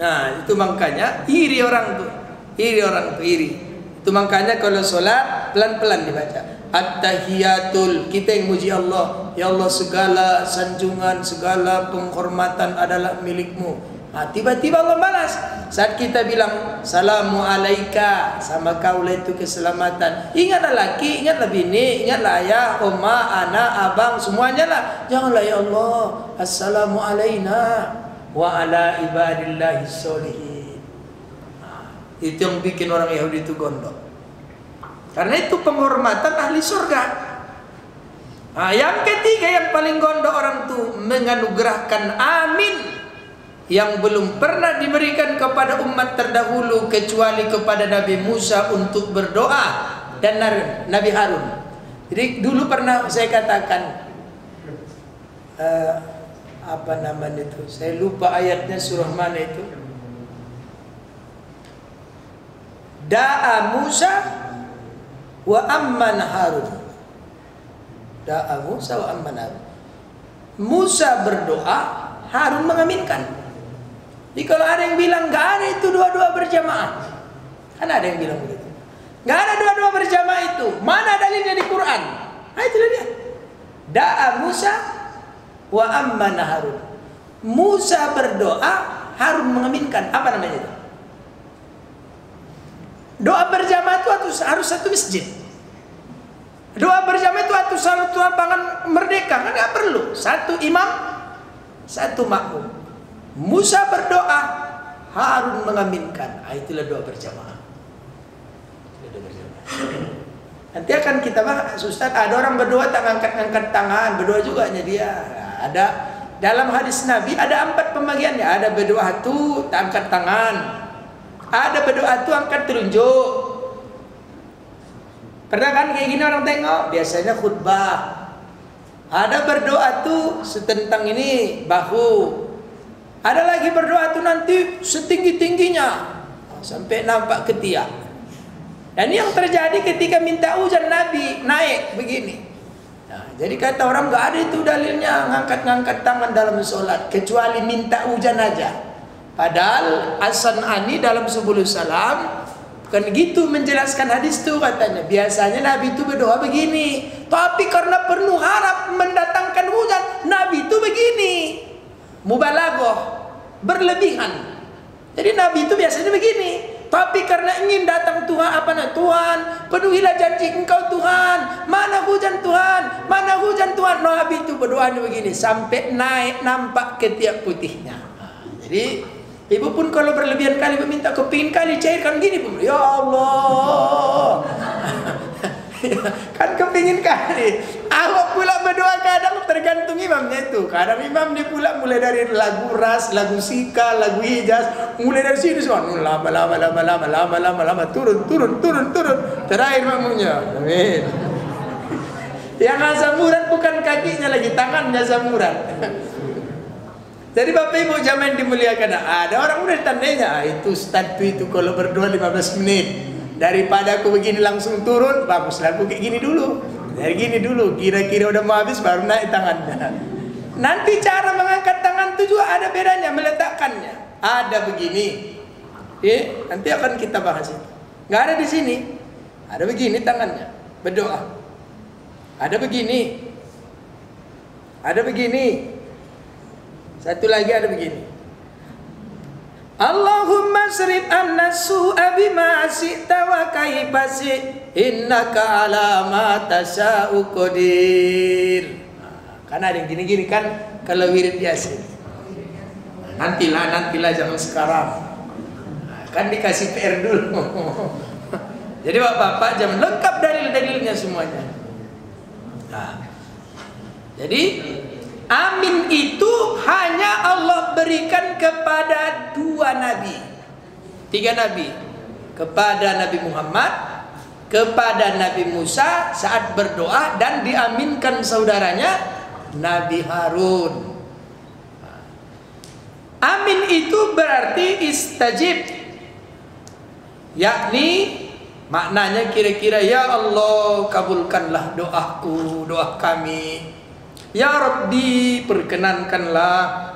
Speaker 1: Nah, itu makanya iri orang tuh. Itu makanya kalau sholat pelan-pelan dibaca. At-tahiyatul, kita yang muji Allah. Ya Allah, segala sanjungan, segala penghormatan adalah milikmu. Tiba-tiba Allah balas. Saat kita bilang salamu alaika, sama kaulah itu keselamatan. Ingatlah laki, ingatlah bini, ingatlah ayah, oma, anak, abang, semuanya lah. Janganlah ya Allah, assalamu alaina wa ala ibadillahi sholihin. Itu yang bikin orang Yahudi itu gondok. Karena itu penghormatan ahli surga. Yang ketiga yang paling gondok orang itu menganugerahkan amin yang belum pernah diberikan kepada umat terdahulu kecuali kepada Nabi Musa untuk berdoa dan Nabi Harun. Jadi dulu pernah saya katakan apa namanya itu? Saya lupa ayatnya, surah mana itu. Da'a Musa wa amman Harun. Da'a Musa wa amman Harun. Musa berdoa, Harun mengaminkan. Jadi kalau ada yang bilang nggak ada itu dua-dua berjamaah, kan ada yang bilang begitu. Nggak ada dua-dua berjamaah itu. Mana dalilnya di Quran? Nah itu dia. Da'a Musa wa amman Harun. Musa berdoa, Harun mengaminkan. Apa namanya itu? Doa berjamaah itu harus satu masjid. Doa berjamaah itu harus satu lapangan merdeka, kan nggak perlu. Satu imam, satu makmum. Musa berdoa, Harun mengaminkan. Itulah doa berjamaah. Nanti akan kita bahas, Ustaz, ada orang berdoa tak angkat tangan, berdoa juga dia. Ada dalam hadis Nabi ada 4 pembagiannya. Ada berdoa itu tak angkat tangan. Ada berdoa itu angkat telunjuk. Pernah kan kayak gini orang tengok? Biasanya khutbah. Ada berdoa tuh setentang ini bahu. Ada lagi berdoa tuh nanti setinggi-tingginya sampai nampak ketiak. Dan yang terjadi ketika minta hujan Nabi naik begini. Nah, jadi kata orang nggak ada itu dalilnya ngangkat-ngangkat tangan dalam sholat kecuali minta hujan aja. Padahal As-San'ani dalam Subulus Salam kan gitu menjelaskan hadis itu, katanya biasanya Nabi itu berdoa begini, tapi karena penuh harap mendatangkan hujan, Nabi itu begini, mubalaghah, berlebihan. Jadi Nabi itu biasanya begini, tapi karena ingin datang Tuhan, Tuhan, penuhilah janji Engkau Tuhan, mana hujan Tuhan, mana hujan Tuhan. Nabi itu berdoanya begini sampai naik nampak ketiak putihnya. Jadi ibu pun kalau berlebihan kali meminta, kepingin kali cairkan gini pun, ya Allah. Kan kepingin kali. Awak pula berdoa kadang tergantung imamnya itu. Kadang imam dia pula mulai dari lagu ras, lagu sika, lagu hijaz, mulai dari sini semua. Lama turun. Terakhir makmumnya. Amin. Yang azamuran bukan kakinya lagi, tangannya zamuran. Jadi Bapak Ibu zaman dimuliakan, ada orang udah tandanya, itu Ustaz itu kalau berdoa 15 menit daripada aku begini langsung turun, bagus lagu kayak gini dulu, dari gini dulu, kira-kira udah mau habis baru naik tangannya. Nanti cara mengangkat tangan itu juga ada bedanya, meletakkannya. Ada begini, nanti akan kita bahas itu. Nggak ada di sini, ada begini tangannya berdoa, ada begini, ada begini. Satu lagi ada begini. Allahumma srif anna su'a bima syi'ta wa kaifa syi'ta innaka ala ma tasya'u qadir. Kan ada yang gini-gini kan kalau wirid Yasin. Nantilah jangan sekarang. Kan dikasih PR dulu. Jadi Bapak-bapak jangan lengkap dalil-dalilnya semuanya. Nah, jadi amin itu hanya Allah berikan kepada 2 nabi, 3 nabi, kepada Nabi Muhammad, kepada Nabi Musa saat berdoa, dan diaminkan saudaranya Nabi Harun. Amin itu berarti istajib, yakni maknanya kira-kira ya Allah kabulkanlah doaku, doa kami. Ya Rabbi perkenankanlah.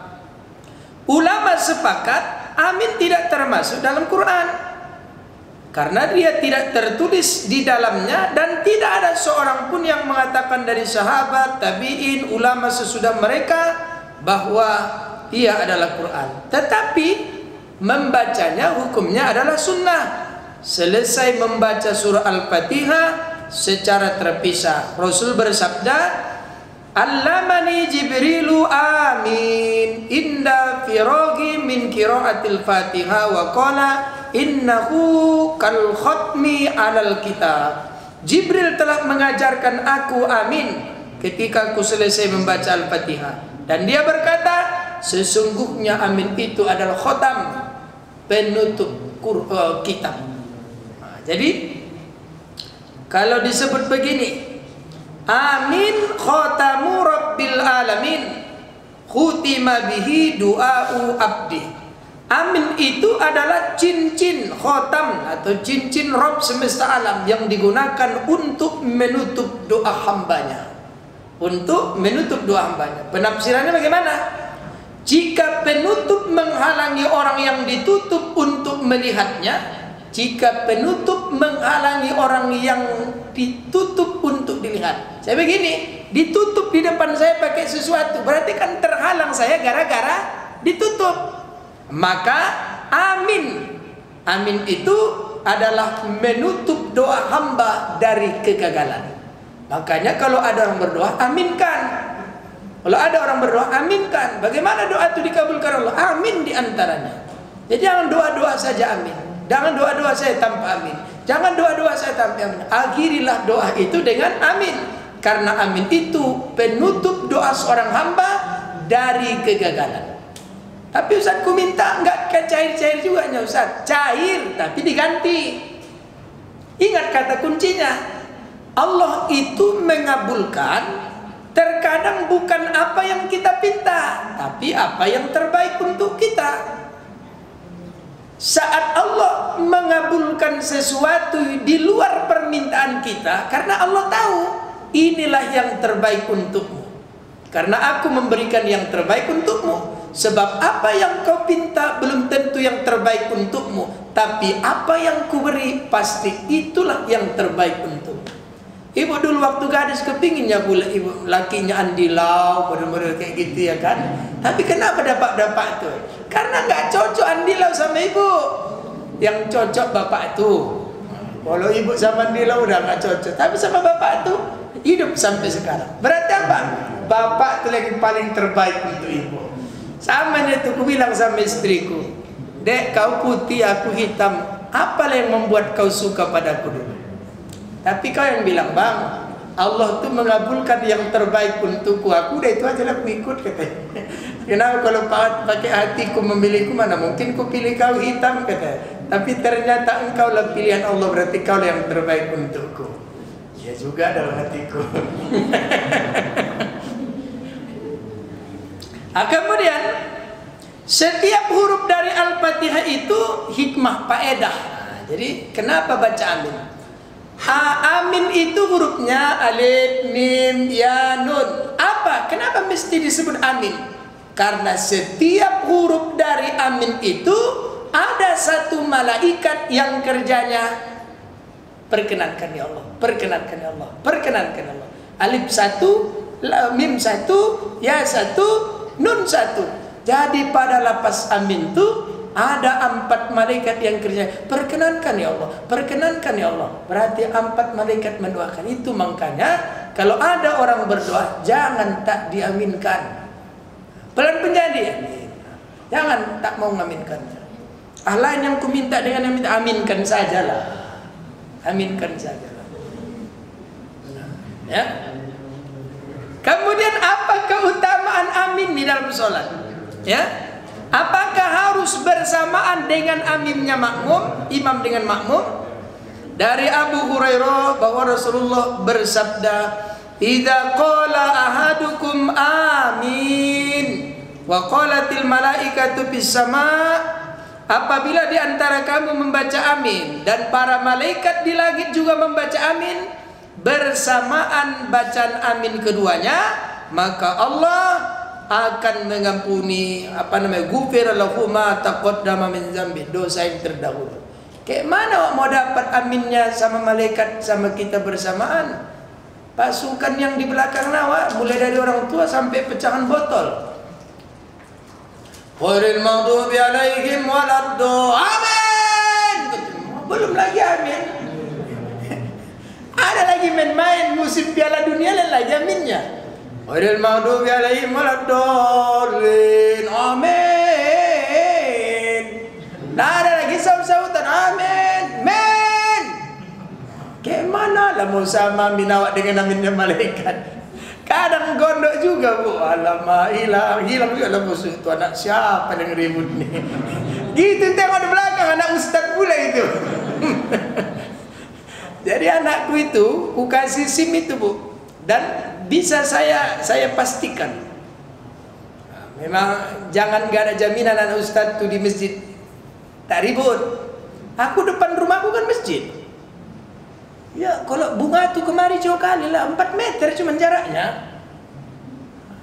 Speaker 1: Ulama sepakat amin tidak termasuk dalam Quran karena dia tidak tertulis di dalamnya, dan tidak ada seorang pun yang mengatakan dari sahabat, tabi'in, ulama sesudah mereka bahwa ia adalah Quran. Tetapi membacanya hukumnya adalah sunnah. Selesai membaca surah Al-Fatihah secara terpisah, Rasul bersabda, Allamani Jibrilu amin inda firaghi min qiraatil Fatihah wa qala innahu kal khatmi alal kitab. Jibril telah mengajarkan aku amin ketika aku selesai membaca Al-Fatihah, dan dia berkata sesungguhnya amin itu adalah khatam, penutup kitab. Nah, jadi kalau disebut begini, amin khatamu rabbil alamin, khutima bihi du'a'u abdi. Amin itu adalah cincin khotam atau cincin Rabb semesta alam yang digunakan untuk menutup doa hambanya. Untuk menutup doa hambanya. Penafsirannya bagaimana? Jika penutup menghalangi orang yang ditutup untuk melihatnya, jika penutup menghalangi orang yang ditutup untuk dilihat. Saya begini, ditutup di depan saya pakai sesuatu, berarti kan terhalang saya gara-gara ditutup. Maka amin, amin itu adalah menutup doa hamba dari kegagalan. Makanya kalau ada orang berdoa, aminkan. Kalau ada orang berdoa, aminkan. Bagaimana doa itu dikabulkan Allah? Amin diantaranya. Jadi jangan doa-doa saja amin. Jangan doa-doa saya tanpa amin. Jangan doa-doa saya tanpa amin. Akhirilah doa itu dengan amin. Karena amin itu penutup doa seorang hamba dari kegagalan. Tapi Ustaz, ku minta enggak cair-cair juga nya Ustaz. Cair tapi diganti. Ingat kata kuncinya. Allah itu mengabulkan terkadang bukan apa yang kita pinta, tapi apa yang terbaik untuk kita. Saat Allah mengabulkan sesuatu di luar permintaan kita, karena Allah tahu inilah yang terbaik untukmu. Karena aku memberikan yang terbaik untukmu. Sebab apa yang kau pinta belum tentu yang terbaik untukmu, tapi apa yang kuberi pasti itulah yang terbaik untukmu. Ibu dulu waktu gadis kepinginnya pula ibu lakinya andilau, model-model kayak gitu ya kan. Tapi kenapa dapat tuh? Karena nggak cocok andilau sama ibu. Yang cocok bapak tuh. Kalau ibu sama andilau udah nggak cocok. Tapi sama bapak tuh hidup sampai sekarang. Berarti apa? Bapak tuh lagi paling terbaik untuk ibu. Sama itu aku bilang sama istriku, Dek, kau putih, aku hitam. Apalah yang membuat kau suka padaku dulu? Tapi kau yang bilang, Bang, Allah tuh mengabulkan yang terbaik untukku. Aku udah itu aja lah, aku ikut katanya. Kenapa kalau pakai hatiku memilihku, mana mungkin ku pilih kau hitam katanya. Tapi ternyata engkau lah pilihan Allah, berarti kau lah yang terbaik untukku. Ya juga dalam hatiku. Kemudian setiap huruf dari Al-Fatihah itu hikmah faedah. Jadi kenapa baca amin? Amin itu hurufnya alif, mim, ya, nun. Apa? Kenapa mesti disebut amin? Karena setiap huruf dari amin itu ada satu malaikat yang kerjanya perkenankan ya Allah, perkenankan ya Allah, perkenankan ya Allah. Alif satu, mim satu, ya satu, nun satu. Jadi pada lapas amin itu ada 4 malaikat yang kerja perkenankan ya Allah, perkenankan ya Allah. Berarti 4 malaikat mendoakan. Itu makanya kalau ada orang berdoa jangan tak diaminkan. Pelan penjadi amin. Jangan tak mau mengaminkan. Lain yang ku minta dengan yang minta aminkan sajalah. Aminkan sajalah. Ya. Kemudian apa keutamaan amin di dalam sholat? Ya, apakah harus bersamaan dengan aminnya makmum, imam dengan makmum? Dari Abu Hurairah bahwa Rasulullah bersabda, "Idza qala ahadukum amin, wa qalatil malaikatu fis sama." Apabila di antara kamu membaca amin dan para malaikat di langit juga membaca amin, bersamaan bacaan amin keduanya, maka Allah akan mengampuni ghufira lahu ma taqaddama min dzambi, dosa yang terdahulu. Kayak mana mau dapat aminnya sama malaikat sama kita bersamaan? Pasukan yang di belakang nawa mulai dari orang tua sampai pecahan botol. Ghairil maghdubi alaihim waladdallin. Belum lagi amin. Ada lagi main-main musim Piala Dunia lagi aminnya. Ghairil maghdubi alaihim waladdallin. Amin. Nah, ada lagi saut-sautan amin. Men. Kayak mana lah mau sama amin awak dengan aminnya malaikat? Kadang gondok juga bu. Alamak, hilang juga lah musuh itu. Anak siapa yang ribut nih? Gitu tengok di belakang anak ustaz pula itu. Jadi anakku itu ku kasih SIM itu bu, dan bisa saya pastikan Memang jangan gak ada jaminan anak ustaz tuh di masjid tak ribut. Aku depan rumahku kan masjid. Ya kalau bunga tuh kemari jauh kali lah, 4 meter cuma jaraknya.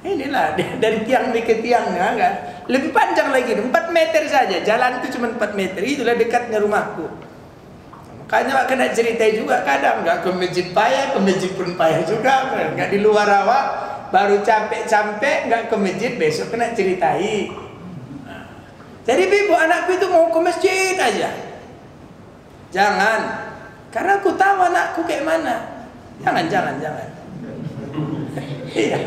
Speaker 1: Inilah dari tiang ini ke tiangnya kan. Lebih panjang lagi, 4 meter saja. Jalan itu cuma 4 meter. Itulah dekatnya rumahku. Makanya kena cerita juga kadang nggak ke masjid payah, ke masjid pun payah juga. Nggak di luar awak, baru capek-capek nggak ke masjid, besok kena ceritai. Jadi ibu anakku itu mau ke masjid aja. Jangan. Karena aku tahu anakku kayak mana. Jangan. Iya.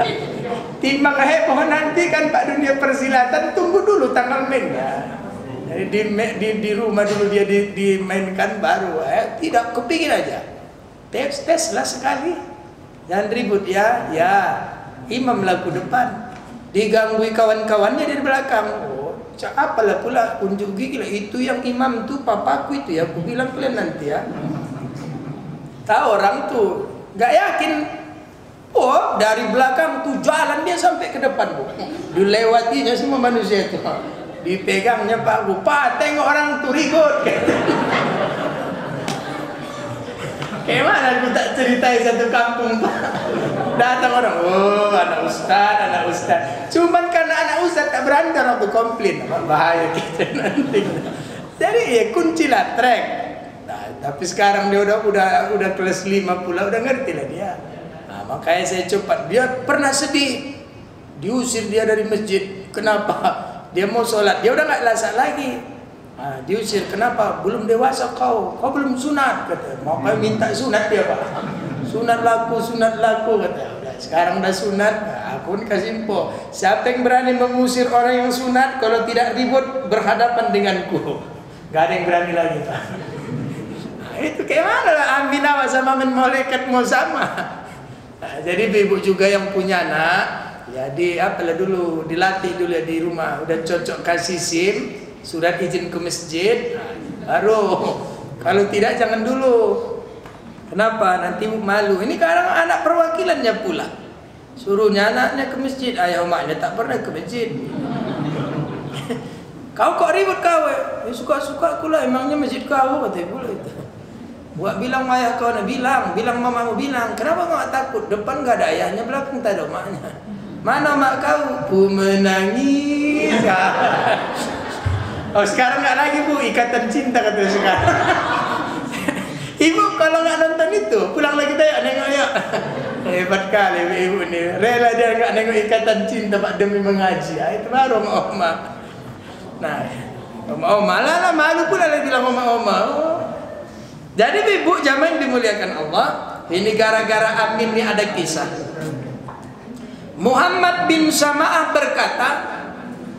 Speaker 1: Timbang heboh nanti kan Pak dunia persilatan, tunggu dulu tanggal mainnya. Jadi di rumah dulu dia dimainkan baru. Tidak kepingin aja. Tes lah sekali. Jangan ribut ya. Ya, imam laku depan. Diganggu kawan-kawannya dari belakang. Oh, apalah pula unjuk gigi lah. Itu yang imam tuh papaku itu ya. Aku bilang kalian nanti ya. Tahu orang tuh gak yakin. Oh, dari belakang tuh jalan dia sampai ke depan, Bu. Dilewatinya semua manusia itu. Dipegangnya Pak Bu. Pak, tengok orang tuh ribut. Kayak mana aku tak ceritai satu kampung, Pak. Datang orang, oh anak ustaz. Cuman karena anak ustaz tak berani orang tuh komplain. Bahaya kita nanti. Jadi ya kuncilah trek. Nah, tapi sekarang dia udah kelas 5 pula, udah ngerti lah dia. Nah, makanya saya cepat. Dia pernah sedih, diusir dia dari masjid. Kenapa? Dia mau sholat, dia udah nggak lasak lagi. Nah, diusir, kenapa? Belum dewasa kau belum sunat, kata. Mau kau minta sunat dia, Pak. Sunat laku kata. Udah, sekarang udah sunat. Nah, aku kasih info. Siapa yang berani mengusir orang yang sunat, kalau tidak ribut berhadapan denganku. Gak ada yang berani lagi, Pak. Nah, itu kayak mana lah ambil awak sama malaikat mau sama. Nah, jadi ibu juga yang punya anak, ya apalah dulu dilatih dulu ya di rumah. Udah cocok kasih SIM, surat izin ke masjid, baru. Kalau tidak jangan dulu. Kenapa? Nanti malu. Ini sekarang anak perwakilannya pula. Suruhnya anaknya ke masjid, ayah omaknya tak pernah ke masjid. Kau kok ribut kau? Ya suka-suka aku lah, emangnya masjid kau, katanya pula itu. Buat bilang ayah kau, bilang mamamu bilang. Kenapa kau takut? Depan gak ada ayahnya, belakang tak ada omaknya. Mana mak kau? Ku menangis. Oh sekarang nggak lagi Bu, ikatan cinta katanya sekarang. Ibu kalau nggak nonton itu, pulang lagi tanya nengok ya. Hebat kali ibu ini, rela dia nggak nengok ikatan cinta Pak demi mengaji. Itu baru oma. Nah, oma lah malu pula lagi bilang oma. Oh. Jadi ibu jamaah yang dimuliakan Allah, ini gara-gara Amin ini ada kisah. Muhammad bin Sama'ah berkata,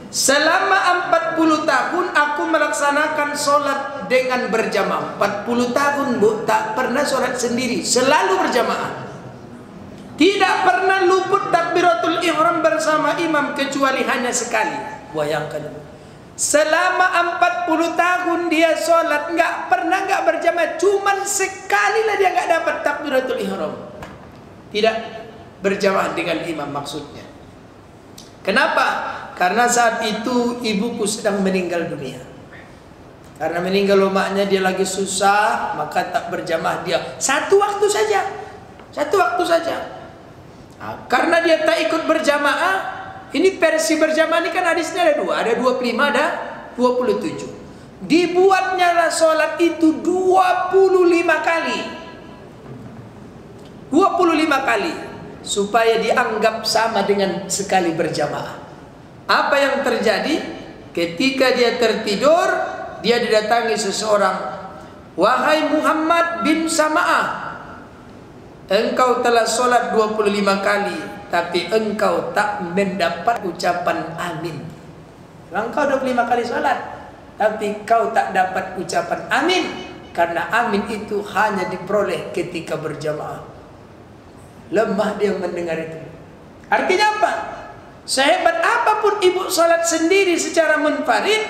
Speaker 1: selama 40 tahun aku melaksanakan sholat dengan berjamaah. 40 tahun Bu, tak pernah sholat sendiri, selalu berjamaah. Tidak pernah luput takbiratul ihram bersama imam kecuali hanya sekali. Bayangkan, selama 40 tahun dia sholat nggak berjamaah, cuman sekali lah dia nggak dapat takbiratul ihram. Tidak berjamaah dengan imam maksudnya. Kenapa? Karena saat itu ibuku sedang meninggal dunia. Karena meninggal omaknya, dia lagi susah, maka tak berjamaah dia. Satu waktu saja. Nah, karena dia tak ikut berjamaah, ini versi berjamaah ini kan hadisnya ada 2, ada 25, ada 27. Dibuatnya lah sholat itu 25 kali. 25 kali. Supaya dianggap sama dengan sekali berjamaah. Apa yang terjadi? Ketika dia tertidur, dia didatangi seseorang. Wahai Muhammad bin Sama'ah, engkau telah sholat 25 kali, tapi engkau tak mendapat ucapan amin. Engkau 25 kali sholat, tapi kau tak dapat ucapan amin. Karena amin itu hanya diperoleh ketika berjamaah. Lemah dia mendengar itu. Artinya apa? Sehebat apapun ibu sholat sendiri secara munfarid,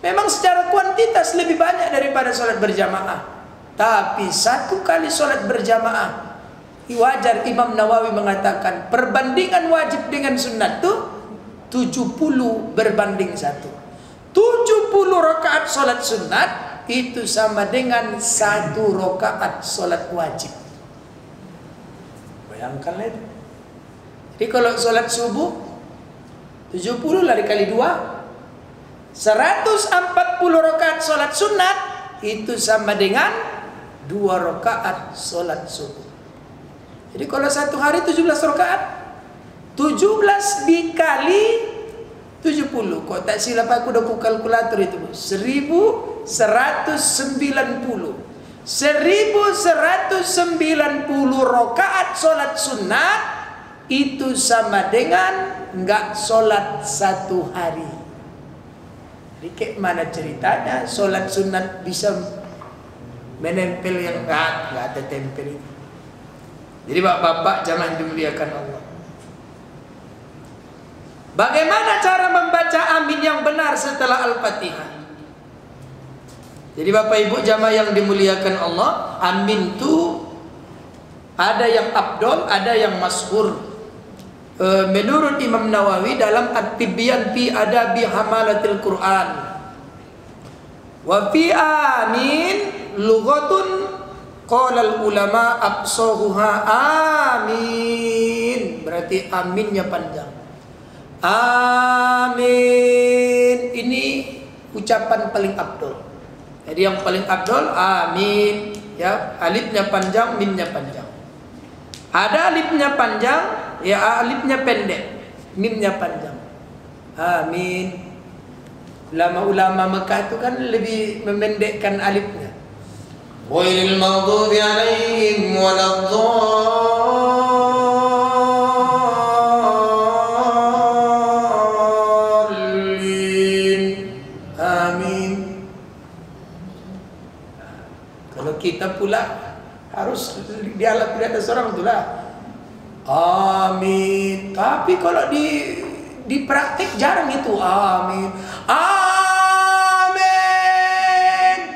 Speaker 1: memang secara kuantitas lebih banyak daripada sholat berjamaah. Tapi satu kali sholat berjamaah, wajar Imam Nawawi mengatakan perbandingan wajib dengan sunnah tuh 70 berbanding 1. 70 rakaat solat sunat itu sama dengan 1 rakaat solat wajib. Bayangkanlah itu. Jadi kalau solat subuh 70 lah dikali 2, 140 rakaat solat sunat itu sama dengan 2 rakaat solat subuh. Jadi kalau satu hari 17 rakaat, 17 dikali 70. Kok tak silap aku udah kalkulator itu, 1190. 1190 rakaat solat sunat itu sama dengan enggak solat 1 hari. Jadi kayak mana ceritanya solat sunat bisa menempel yang enggak ada tempel itu. Jadi bapak-bapak jamaah dimuliakan Allah, bagaimana cara membaca amin yang benar setelah Al-Fatihah? Jadi bapak ibu jamaah yang dimuliakan Allah, amin itu ada yang afdol, ada yang masyhur. Menurut Imam Nawawi dalam At-Tibyan fi Adabi Hamalatil Quran, wa fi amin lughatun qala ulama absahuha amin, berarti aminnya panjang. Amin ini ucapan paling afdol. Jadi yang paling afdol amin, ya, alifnya panjang, mimnya panjang. Ada alifnya panjang, ya alifnya pendek, mimnya panjang. Amin. Ulama-ulama Mekah itu kan lebih memendekkan alifnya. Ghairil maghdubi alaihim waladdallin. Amin. Kalau kita pula harus di atas orang itulah amin. Tapi kalau di praktik jarang itu amin. Amin.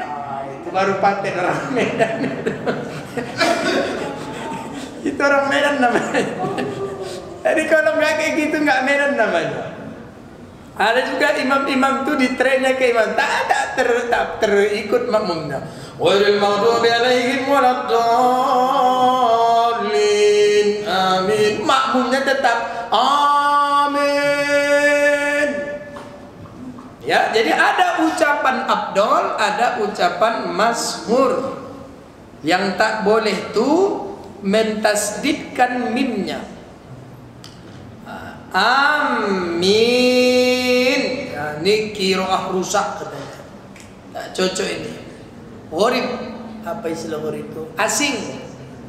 Speaker 1: Nah, itu baru paten orang Medan. Itu orang Medan namanya. Jadi kalau nggak kayak gitu nggak Medan namanya. Ada juga imam-imam tuh di trennya ke imam tak terikut makmumnya. Ghairil maghdubi alaihim waladdallin. Amin. Makmumnya tetap amin. Ya, jadi ada ucapan afdol, ada ucapan masyhur. Yang tak boleh tuh mentasdidkan mimnya. Amin. Nah, ini qiraah rusak katanya. Tak cocok ini. Gharib, apa istilah gharib itu? Asing,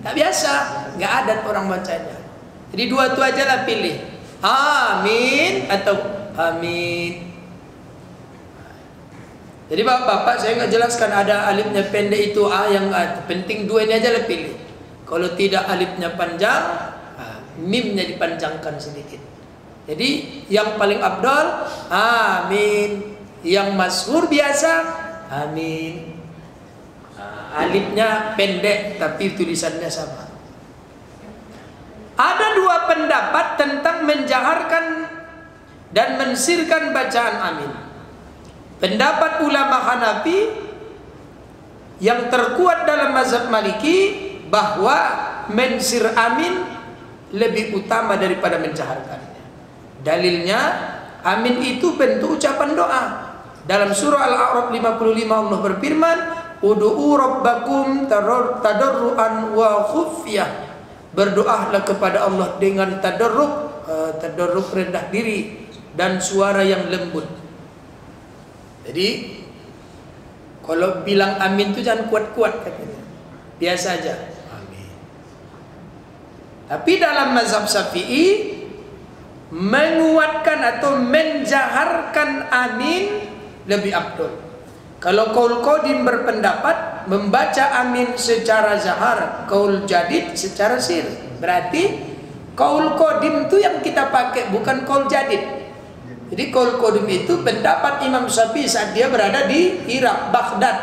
Speaker 1: tak biasa, nggak adat orang bacanya. Jadi dua itu aja lah pilih, amin atau amin. Jadi bapak-bapak saya nggak jelaskan ada alifnya pendek itu yang penting dua ini aja lah pilih. Kalau tidak alifnya panjang, mimnya dipanjangkan sedikit. Jadi yang paling afdal amin, yang masyhur biasa amin. Alifnya pendek tapi tulisannya sama. Ada dua pendapat tentang menjaharkan dan mensirkan bacaan amin. Pendapat ulama Hanafi yang terkuat dalam mazhab Maliki bahwa mensir amin lebih utama daripada menjaharkannya. Dalilnya amin itu bentuk ucapan doa. Dalam surah Al-A'raf 55 Allah berfirman, ud'u rabbakum tadarruan wa khufyah. Berdoalah kepada Allah dengan tadarruk rendah diri dan suara yang lembut. Jadi kalau bilang amin itu jangan kuat-kuat katanya. Biasa aja. Amin. Tapi dalam mazhab Syafi'i menguatkan atau menjaharkan amin lebih afdol. Kalau qaul qadim berpendapat membaca amin secara zahar, qaul jadid secara sir. Berarti qaul qadim itu yang kita pakai, bukan qaul jadid. Jadi qaul qadim itu pendapat Imam Syafi'i saat dia berada di Irak, Baghdad.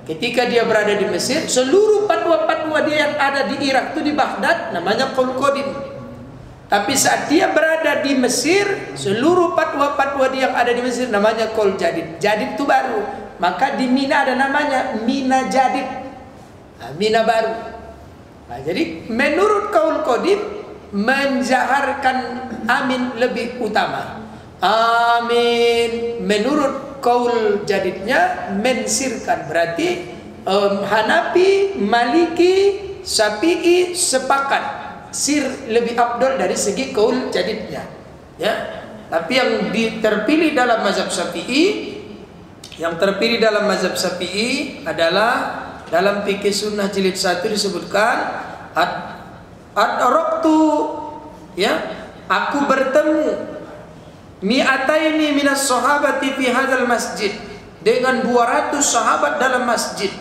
Speaker 1: Ketika dia berada di Mesir, seluruh fatwa-fatwa dia yang ada di Irak itu di Baghdad namanya qaul qadim. Tapi saat dia berada di Mesir, seluruh fatwa-fatwa dia yang ada di Mesir namanya qaul jadid. Jadid itu baru. Maka di Mina ada namanya Mina jadid. Nah, Mina baru. Nah, jadi menurut qaul qadim menjaharkan amin lebih utama. Amin. Menurut qaul jadidnya mensirkan. Berarti Hanafi, Maliki, Syafi'i sepakat sir lebih afdal dari segi qaul jadidnya, ya. Tapi yang terpilih dalam mazhab Syafi'i, adalah dalam fikih sunnah jilid 1 disebutkan ad-raqtu, ya, aku bertemu mi'ataini minas sahabati fi hadzal masjid, dengan 200 sahabat dalam masjid.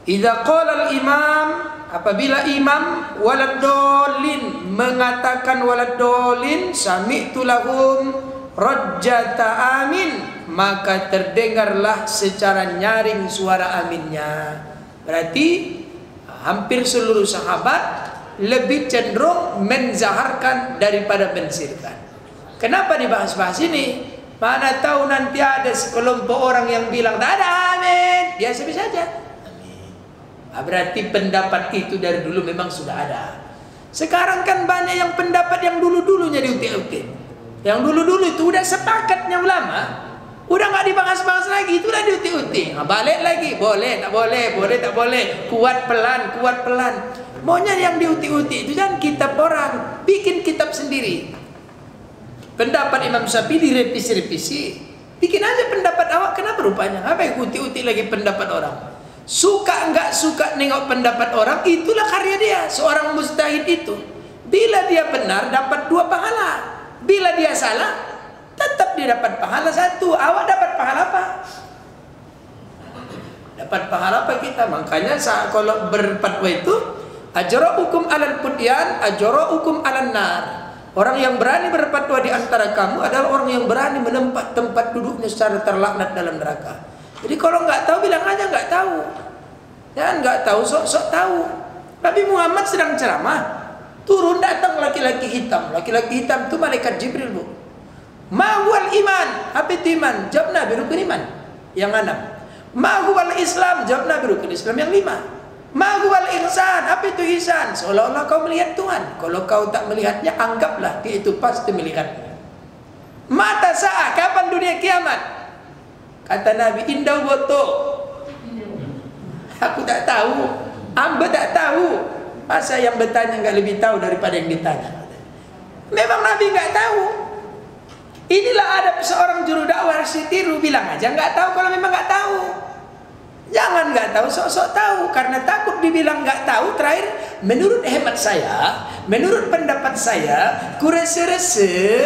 Speaker 1: Idza qala al-imam, apabila imam waladdallin mengatakan waladdallin, sami'tu lahum rajjata amin, maka terdengarlah secara nyaring suara aminnya. Berarti hampir seluruh sahabat lebih cenderung menzaharkan daripada mensirkan. Kenapa dibahas-bahas ini? Mana tahu nanti ada sekelompok orang yang bilang tak ada amin, biasa-biasa saja. Berarti pendapat itu dari dulu memang sudah ada. Sekarang kan banyak yang pendapat yang dulu-dulunya diutik-utik. Yang dulu-dulu itu udah sepakatnya ulama, udah nggak dibahas-bahas lagi, itu udah diutik-utik. Balik lagi, boleh tak boleh, boleh tak boleh, kuat pelan. Maunya yang diutik-utik itu jangan kitab orang, bikin kitab sendiri. Pendapat Imam Syafi'i direvisi-revisi, bikin aja pendapat awak. Kenapa rupanya? Apa yang utik-utik lagi pendapat orang? Suka enggak suka nengok pendapat orang, itulah karya dia. Seorang mujtahid itu, bila dia benar dapat 2 pahala, bila dia salah tetap dia dapat pahala 1. Awak dapat pahala apa? Dapat pahala apa kita? Makanya kalau berfatwa itu ajra'ukum 'alal pudyan, ajra'ukum 'alan nar. Orang yang berani berfatwa di antara kamu adalah orang yang berani menempat tempat duduknya secara terlaknat dalam neraka. Jadi kalau nggak tahu bilang aja nggak tahu. Jangan nggak tahu sok-sok tahu. Nabi Muhammad sedang ceramah, turun datang laki-laki hitam. Laki-laki hitam itu malaikat Jibril, Bu. Ma huwal iman? Apa itu iman? Jawab Nabi, rukun iman yang 6. Ma huwal Islam? Jawab Nabi, rukun Islam yang 5. Ma huwal ihsan? Apa itu ihsan? Seolah-olah kau melihat Tuhan. Kalau kau tak melihatnya, anggaplah dia itu pasti melihatnya. Mata sa'ah? Kapan dunia kiamat? Kata Nabi, indah boto. Aku tak tahu, hamba tak tahu. Masa yang bertanya nggak lebih tahu daripada yang ditanya? Memang Nabi nggak tahu. Inilah adab seorang juru dakwah, harus ditiru. Bilang aja nggak tahu kalau memang nggak tahu. Jangan nggak tahu sok-sok tahu, karena takut dibilang nggak tahu. Terakhir, menurut hemat saya, menurut pendapat saya, kurese-rese.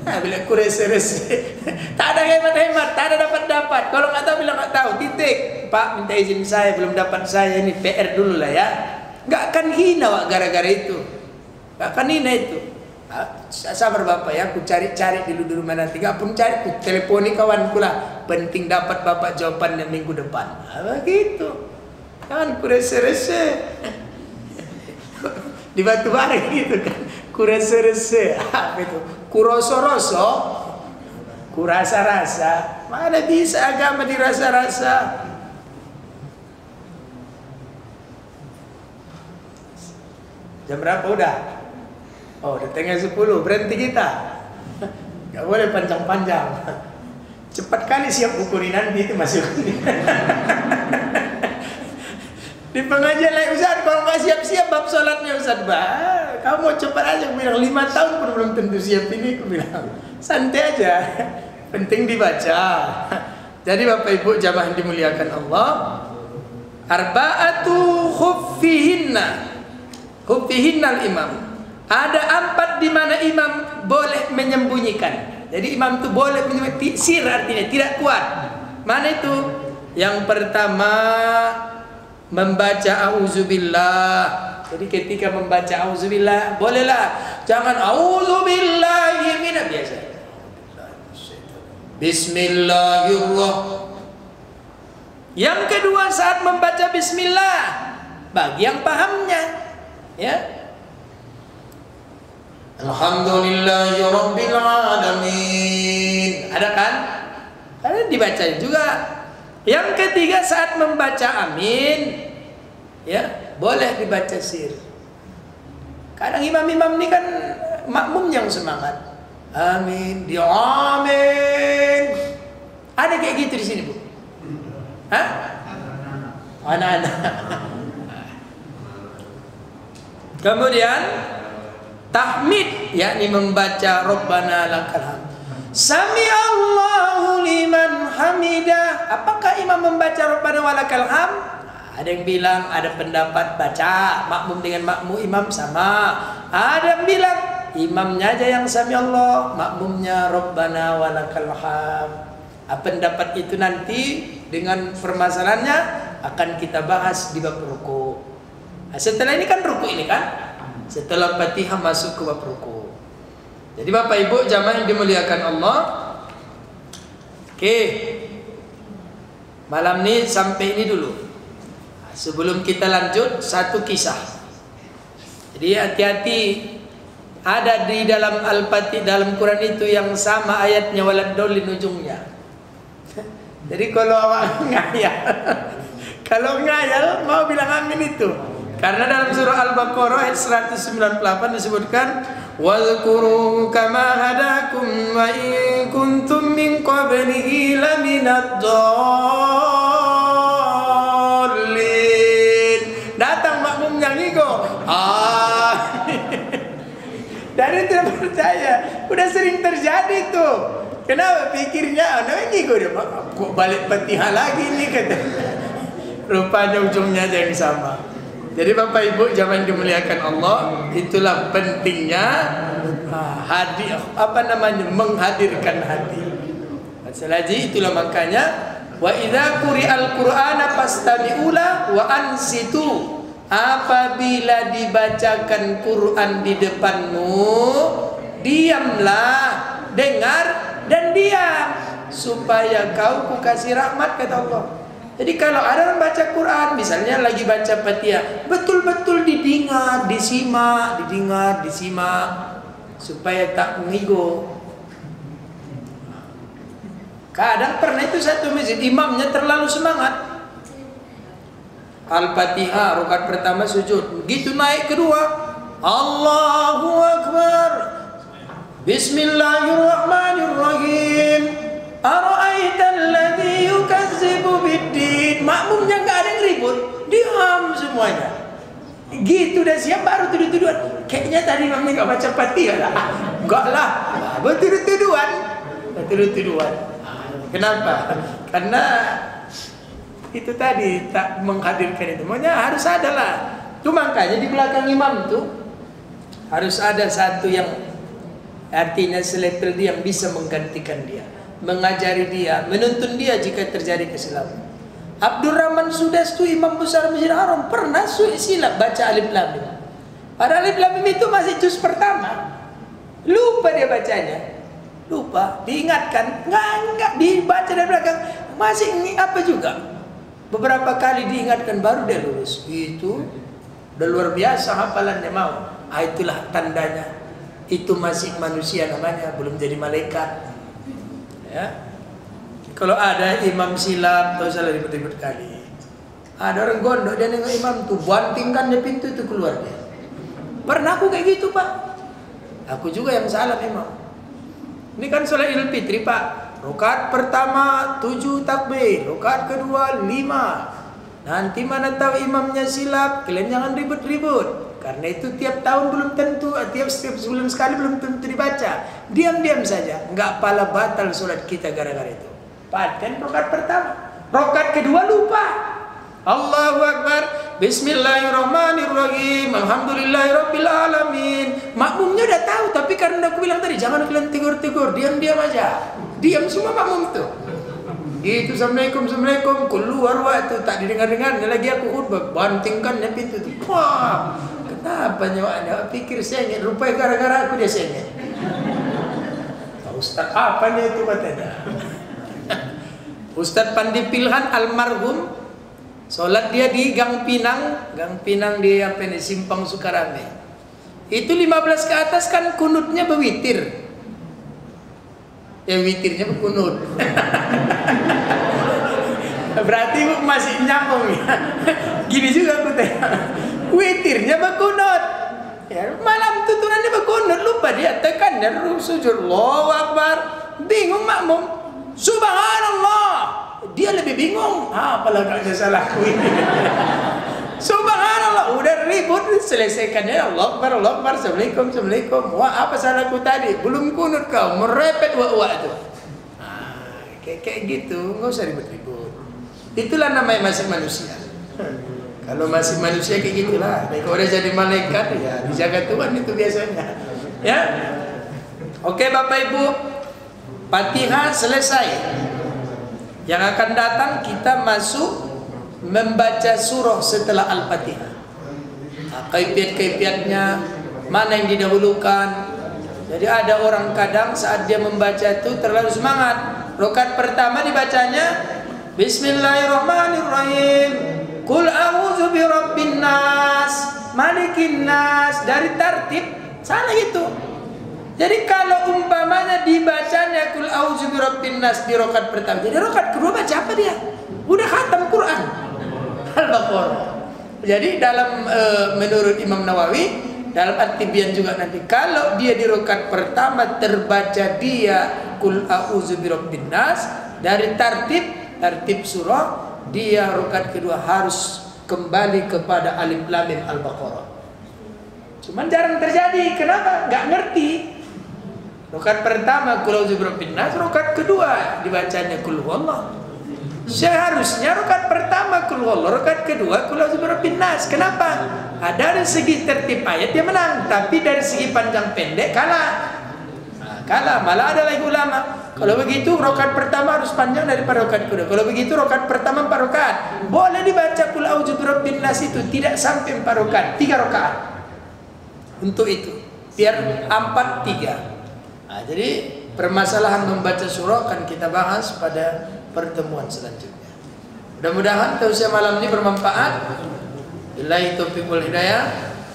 Speaker 1: Nah, bila kurese-rese, tak ada hemat-hemat, tak ada dapat-dapat. Kalau nggak tahu bilang nggak tahu, titik. Pak, minta izin saya, belum dapat saya, ini PR dulu lah ya. Nggak akan hina Wak gara-gara itu, nggak akan hina itu. Sabar Bapak ya, aku cari-cari dulu mana nanti. Nggak pun cari, aku teleponi kawanku lah. Penting dapat Bapak jawabannya minggu depan. Begitu. Jangan kurese-rese. Di batu bara gitu kan. Kurese-rese. Apa itu? Kuroso-roso. Kurasa-rasa. Mana bisa agama dirasa-rasa? Jam berapa udah? Oh, udah tengah 10, berhenti kita. Gak boleh panjang-panjang. Cepat kali siap buku ini nanti itu masuk. Di pengajian lain Ustaz, kalau nggak siap-siap bab sholatnya Ustaz, kamu mau cepat aja. Aku bilang 5 tahun pun belum tentu siap ini. Aku bilang santai aja, penting dibaca. Jadi Bapak Ibu jamaah yang dimuliakan Allah, arba'atu khuffihinnal imam. Ada 4 di mana imam boleh menyembunyikan. Jadi imam itu boleh menyembunyikan, sir artinya tidak kuat. Mana itu? Yang pertama, membaca auzubillah. Jadi ketika membaca auzubillah, bolehlah. Jangan auzubillahi minasy biasa. Bismillahirrahmanirrahim. Yang kedua, saat membaca bismillah, bagi yang pahamnya, ya. Alhamdulillahi Rabbil Alamin. Ada kan? Ada dibaca juga. Yang ketiga saat membaca amin, ya boleh dibaca sir. Kadang imam-imam ini kan makmum yang semangat. Amin, dia amin. Ada kayak gitu di sini, Bu? Hah? Anak-anak. Kemudian tahmid, yakni membaca Rabbana lakal hamd. Sami Allahu liman hamidah. Apakah imam membaca Rabbana walakal hamd? Ada yang bilang, ada pendapat baca makmum dengan makmum imam sama. Ada yang bilang imamnya aja yang sami Allah, makmumnya Rabbana walakal hamd. Pendapat itu nanti dengan permasalahannya akan kita bahas di bab ruku. Setelah ini kan ruku ini kan, setelah Fatihah masuk ke bab ruku. Jadi Bapak Ibu jamaah yang dimuliakan Allah, oke, malam ini sampai ini dulu. Sebelum kita lanjut, satu kisah. Jadi hati-hati, ada di dalam Al-Fatihah, dalam Quran itu yang sama ayatnya waladdallin ujungnya. Jadi kalau awak ngayal, kalau ngayal mau bilang amin itu. Karena dalam surah Al-Baqarah ayat 198 disebutkan wazkuru kama hadakum wa in kuntum min qablihi laminad dallin. Datang makmumnya ngigo. Dari tidak percaya, udah sering terjadi tuh. Kenapa pikirnya ngigo dia kok balik Fatihah lagi nih kata. Rupanya ujungnya aja yang sama. Jadi Bapak Ibu jamaah dimuliakan Allah, itulah pentingnya menghadirkan hati. Selagi itulah makanya wa idza quri'al qur'ana fastami'u wa ansitu. Apabila dibacakan Quran di depanmu, diamlah, dengar dan diam supaya kau kukasih rahmat kata Allah. Jadi kalau ada orang baca Quran, misalnya lagi baca Fatihah, betul-betul didengar, disimak, supaya tak ngigo. Kadang pernah itu satu masjid, imamnya terlalu semangat. Al-Fatihah, rakaat pertama sujud, begitu naik kedua, Allahu Akbar, Bismillahirrahmanirrahim. Ara'aital ladzi yukazzibu biddin. Makmumnya enggak ada yang ribut, diam semuanya. Gitu dah siap baru tuduh-tuduhan. Kayaknya tadi imamnya enggak baca Fatihah lah. Enggak lah. Bertuduh-tuduhan. Kenapa? Karena itu tadi tak menghadirkan itu. Makanya harus ada lah. Itu makanya di belakang imam tuh harus ada satu yang artinya selevel dia yang bisa menggantikan dia, mengajari dia, menuntun dia jika terjadi kesilapan. Abdurrahman Sudas itu imam besar Masjid Haram pernah silap baca Alif Lam Mim. Padahal Alif Lam Mim itu masih juz pertama. Lupa dia bacanya. Lupa, diingatkan, enggak dibaca dari belakang, masih apa juga. Beberapa kali diingatkan baru dia lulus. Itu udah luar biasa hafalannya mau. Itulah tandanya. Itu masih manusia namanya, belum jadi malaikat. Ya. Kalau ada imam silap, tak usah ribut-ribut kali. Ada orang gondok dia nengok imam tuh, bantingkan dia pintu itu keluar dia. Pernah aku kayak gitu Pak. Aku juga yang salah imam. Ini kan sholat Idul Fitri Pak. Rakaat pertama 7 takbir, rakaat kedua 5. Nanti mana tahu imamnya silap, kalian jangan ribut-ribut. Karena itu tiap tahun belum tentu, setiap sebulan sekali belum tentu dibaca. Diam-diam saja, enggak pala batal sholat kita gara-gara itu. Paten rakaat pertama, rakaat kedua lupa. Allahu Akbar, Bismillahirrahmanirrahim, Alhamdulillahirabbil alamin. Makmumnya udah tahu, tapi karena aku bilang tadi jangan kalian tegur-tegur, diam-diam aja. Diam semua makmum itu. Gitu, Assalamualaikum, keluar waktu tak didengar-dengar. Lagi aku khutbah, bantingkannya pintu itu. Wah, kenapa nyawanya? Pikir sengit, rupanya gara-gara aku dia sengit. Ustaz apa nih itu katanya? Ustaz Pandi Pilhan almarhum, sholat dia di Gang Pinang di apa ini, Simpang Sukarame. Itu 15 ke atas kan kunutnya berwitir. Ya witirnya berkunut. Berarti Ibu masih nyambung ya. Gini juga aku tanya. Witirnya berkunut. Ya, malam tuturunnya berkunut, lupa dia tekan dan sujud Allahu Akbar. Bingung makmum. Subhanallah. Dia lebih bingung. Apalah gak ada salahku ini. Subhanallah, udah ribut selesaikannya Allah Akbar, Assalamualaikum, Assalamualaikum. Wah, apa salahku tadi? Belum kunut kau, merepet wa itu. Kayak gitu, nggak usah ribut-ribut. Itulah namanya masih manusia. Kalau masih manusia kayak gitulah. Kalau udah jadi malaikat ya dijaga Tuhan itu biasanya. Ya. Oke Bapak Ibu, Fatihah selesai. Yang akan datang kita masuk membaca surah setelah Al-Fatihah. Kaifiat-kaifiatnya, mana yang didahulukan. Jadi ada orang kadang saat dia membaca itu terlalu semangat. Rakaat pertama dibacanya Bismillahirrahmanirrahim. Qul a'udzu birabbin nas, malikin nas, dari tartib salah itu. Jadi kalau umpamanya dibacanya Qul a'udzu birabbin nas di rakaat pertama, jadi rakaat kedua baca apa dia? Udah khatam Quran Al-Baqarah. Jadi dalam menurut Imam Nawawi dalam At-Tibyan juga nanti kalau dia di rakaat pertama terbaca dia Qul a'udzu birabbin nas dari tartib surah, dia rakaat kedua harus kembali kepada Alif Lam Mim Al-Baqarah. Cuman jarang terjadi. Kenapa? Gak ngerti. Rakaat pertama Qul a'udzu birabbin nas, rakaat kedua dibacanya Qul huwallah. Seharusnya rakaat pertama Qul huwallah, rakaat kedua Qul a'udzu birabbin nas. Kenapa? Dari segi tertib ayat dia menang, tapi dari segi panjang pendek kalah. Kalah. Malah ada lagi ulama, kalau begitu rakaat pertama harus panjang daripada rakaat kedua. Kalau begitu rakaat pertama 4 rakaat. Boleh dibaca Qul a'udzu birabbin nas itu tidak sampai 4 rakaat, 3 rakaat. Untuk itu biar 4-3. Jadi permasalahan membaca surah akan kita bahas pada pertemuan selanjutnya. Mudah-mudahan tausiah malam ini bermanfaat. Billahi taufiq wal hidayah.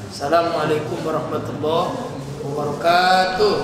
Speaker 1: Assalamualaikum warahmatullahi wabarakatuh.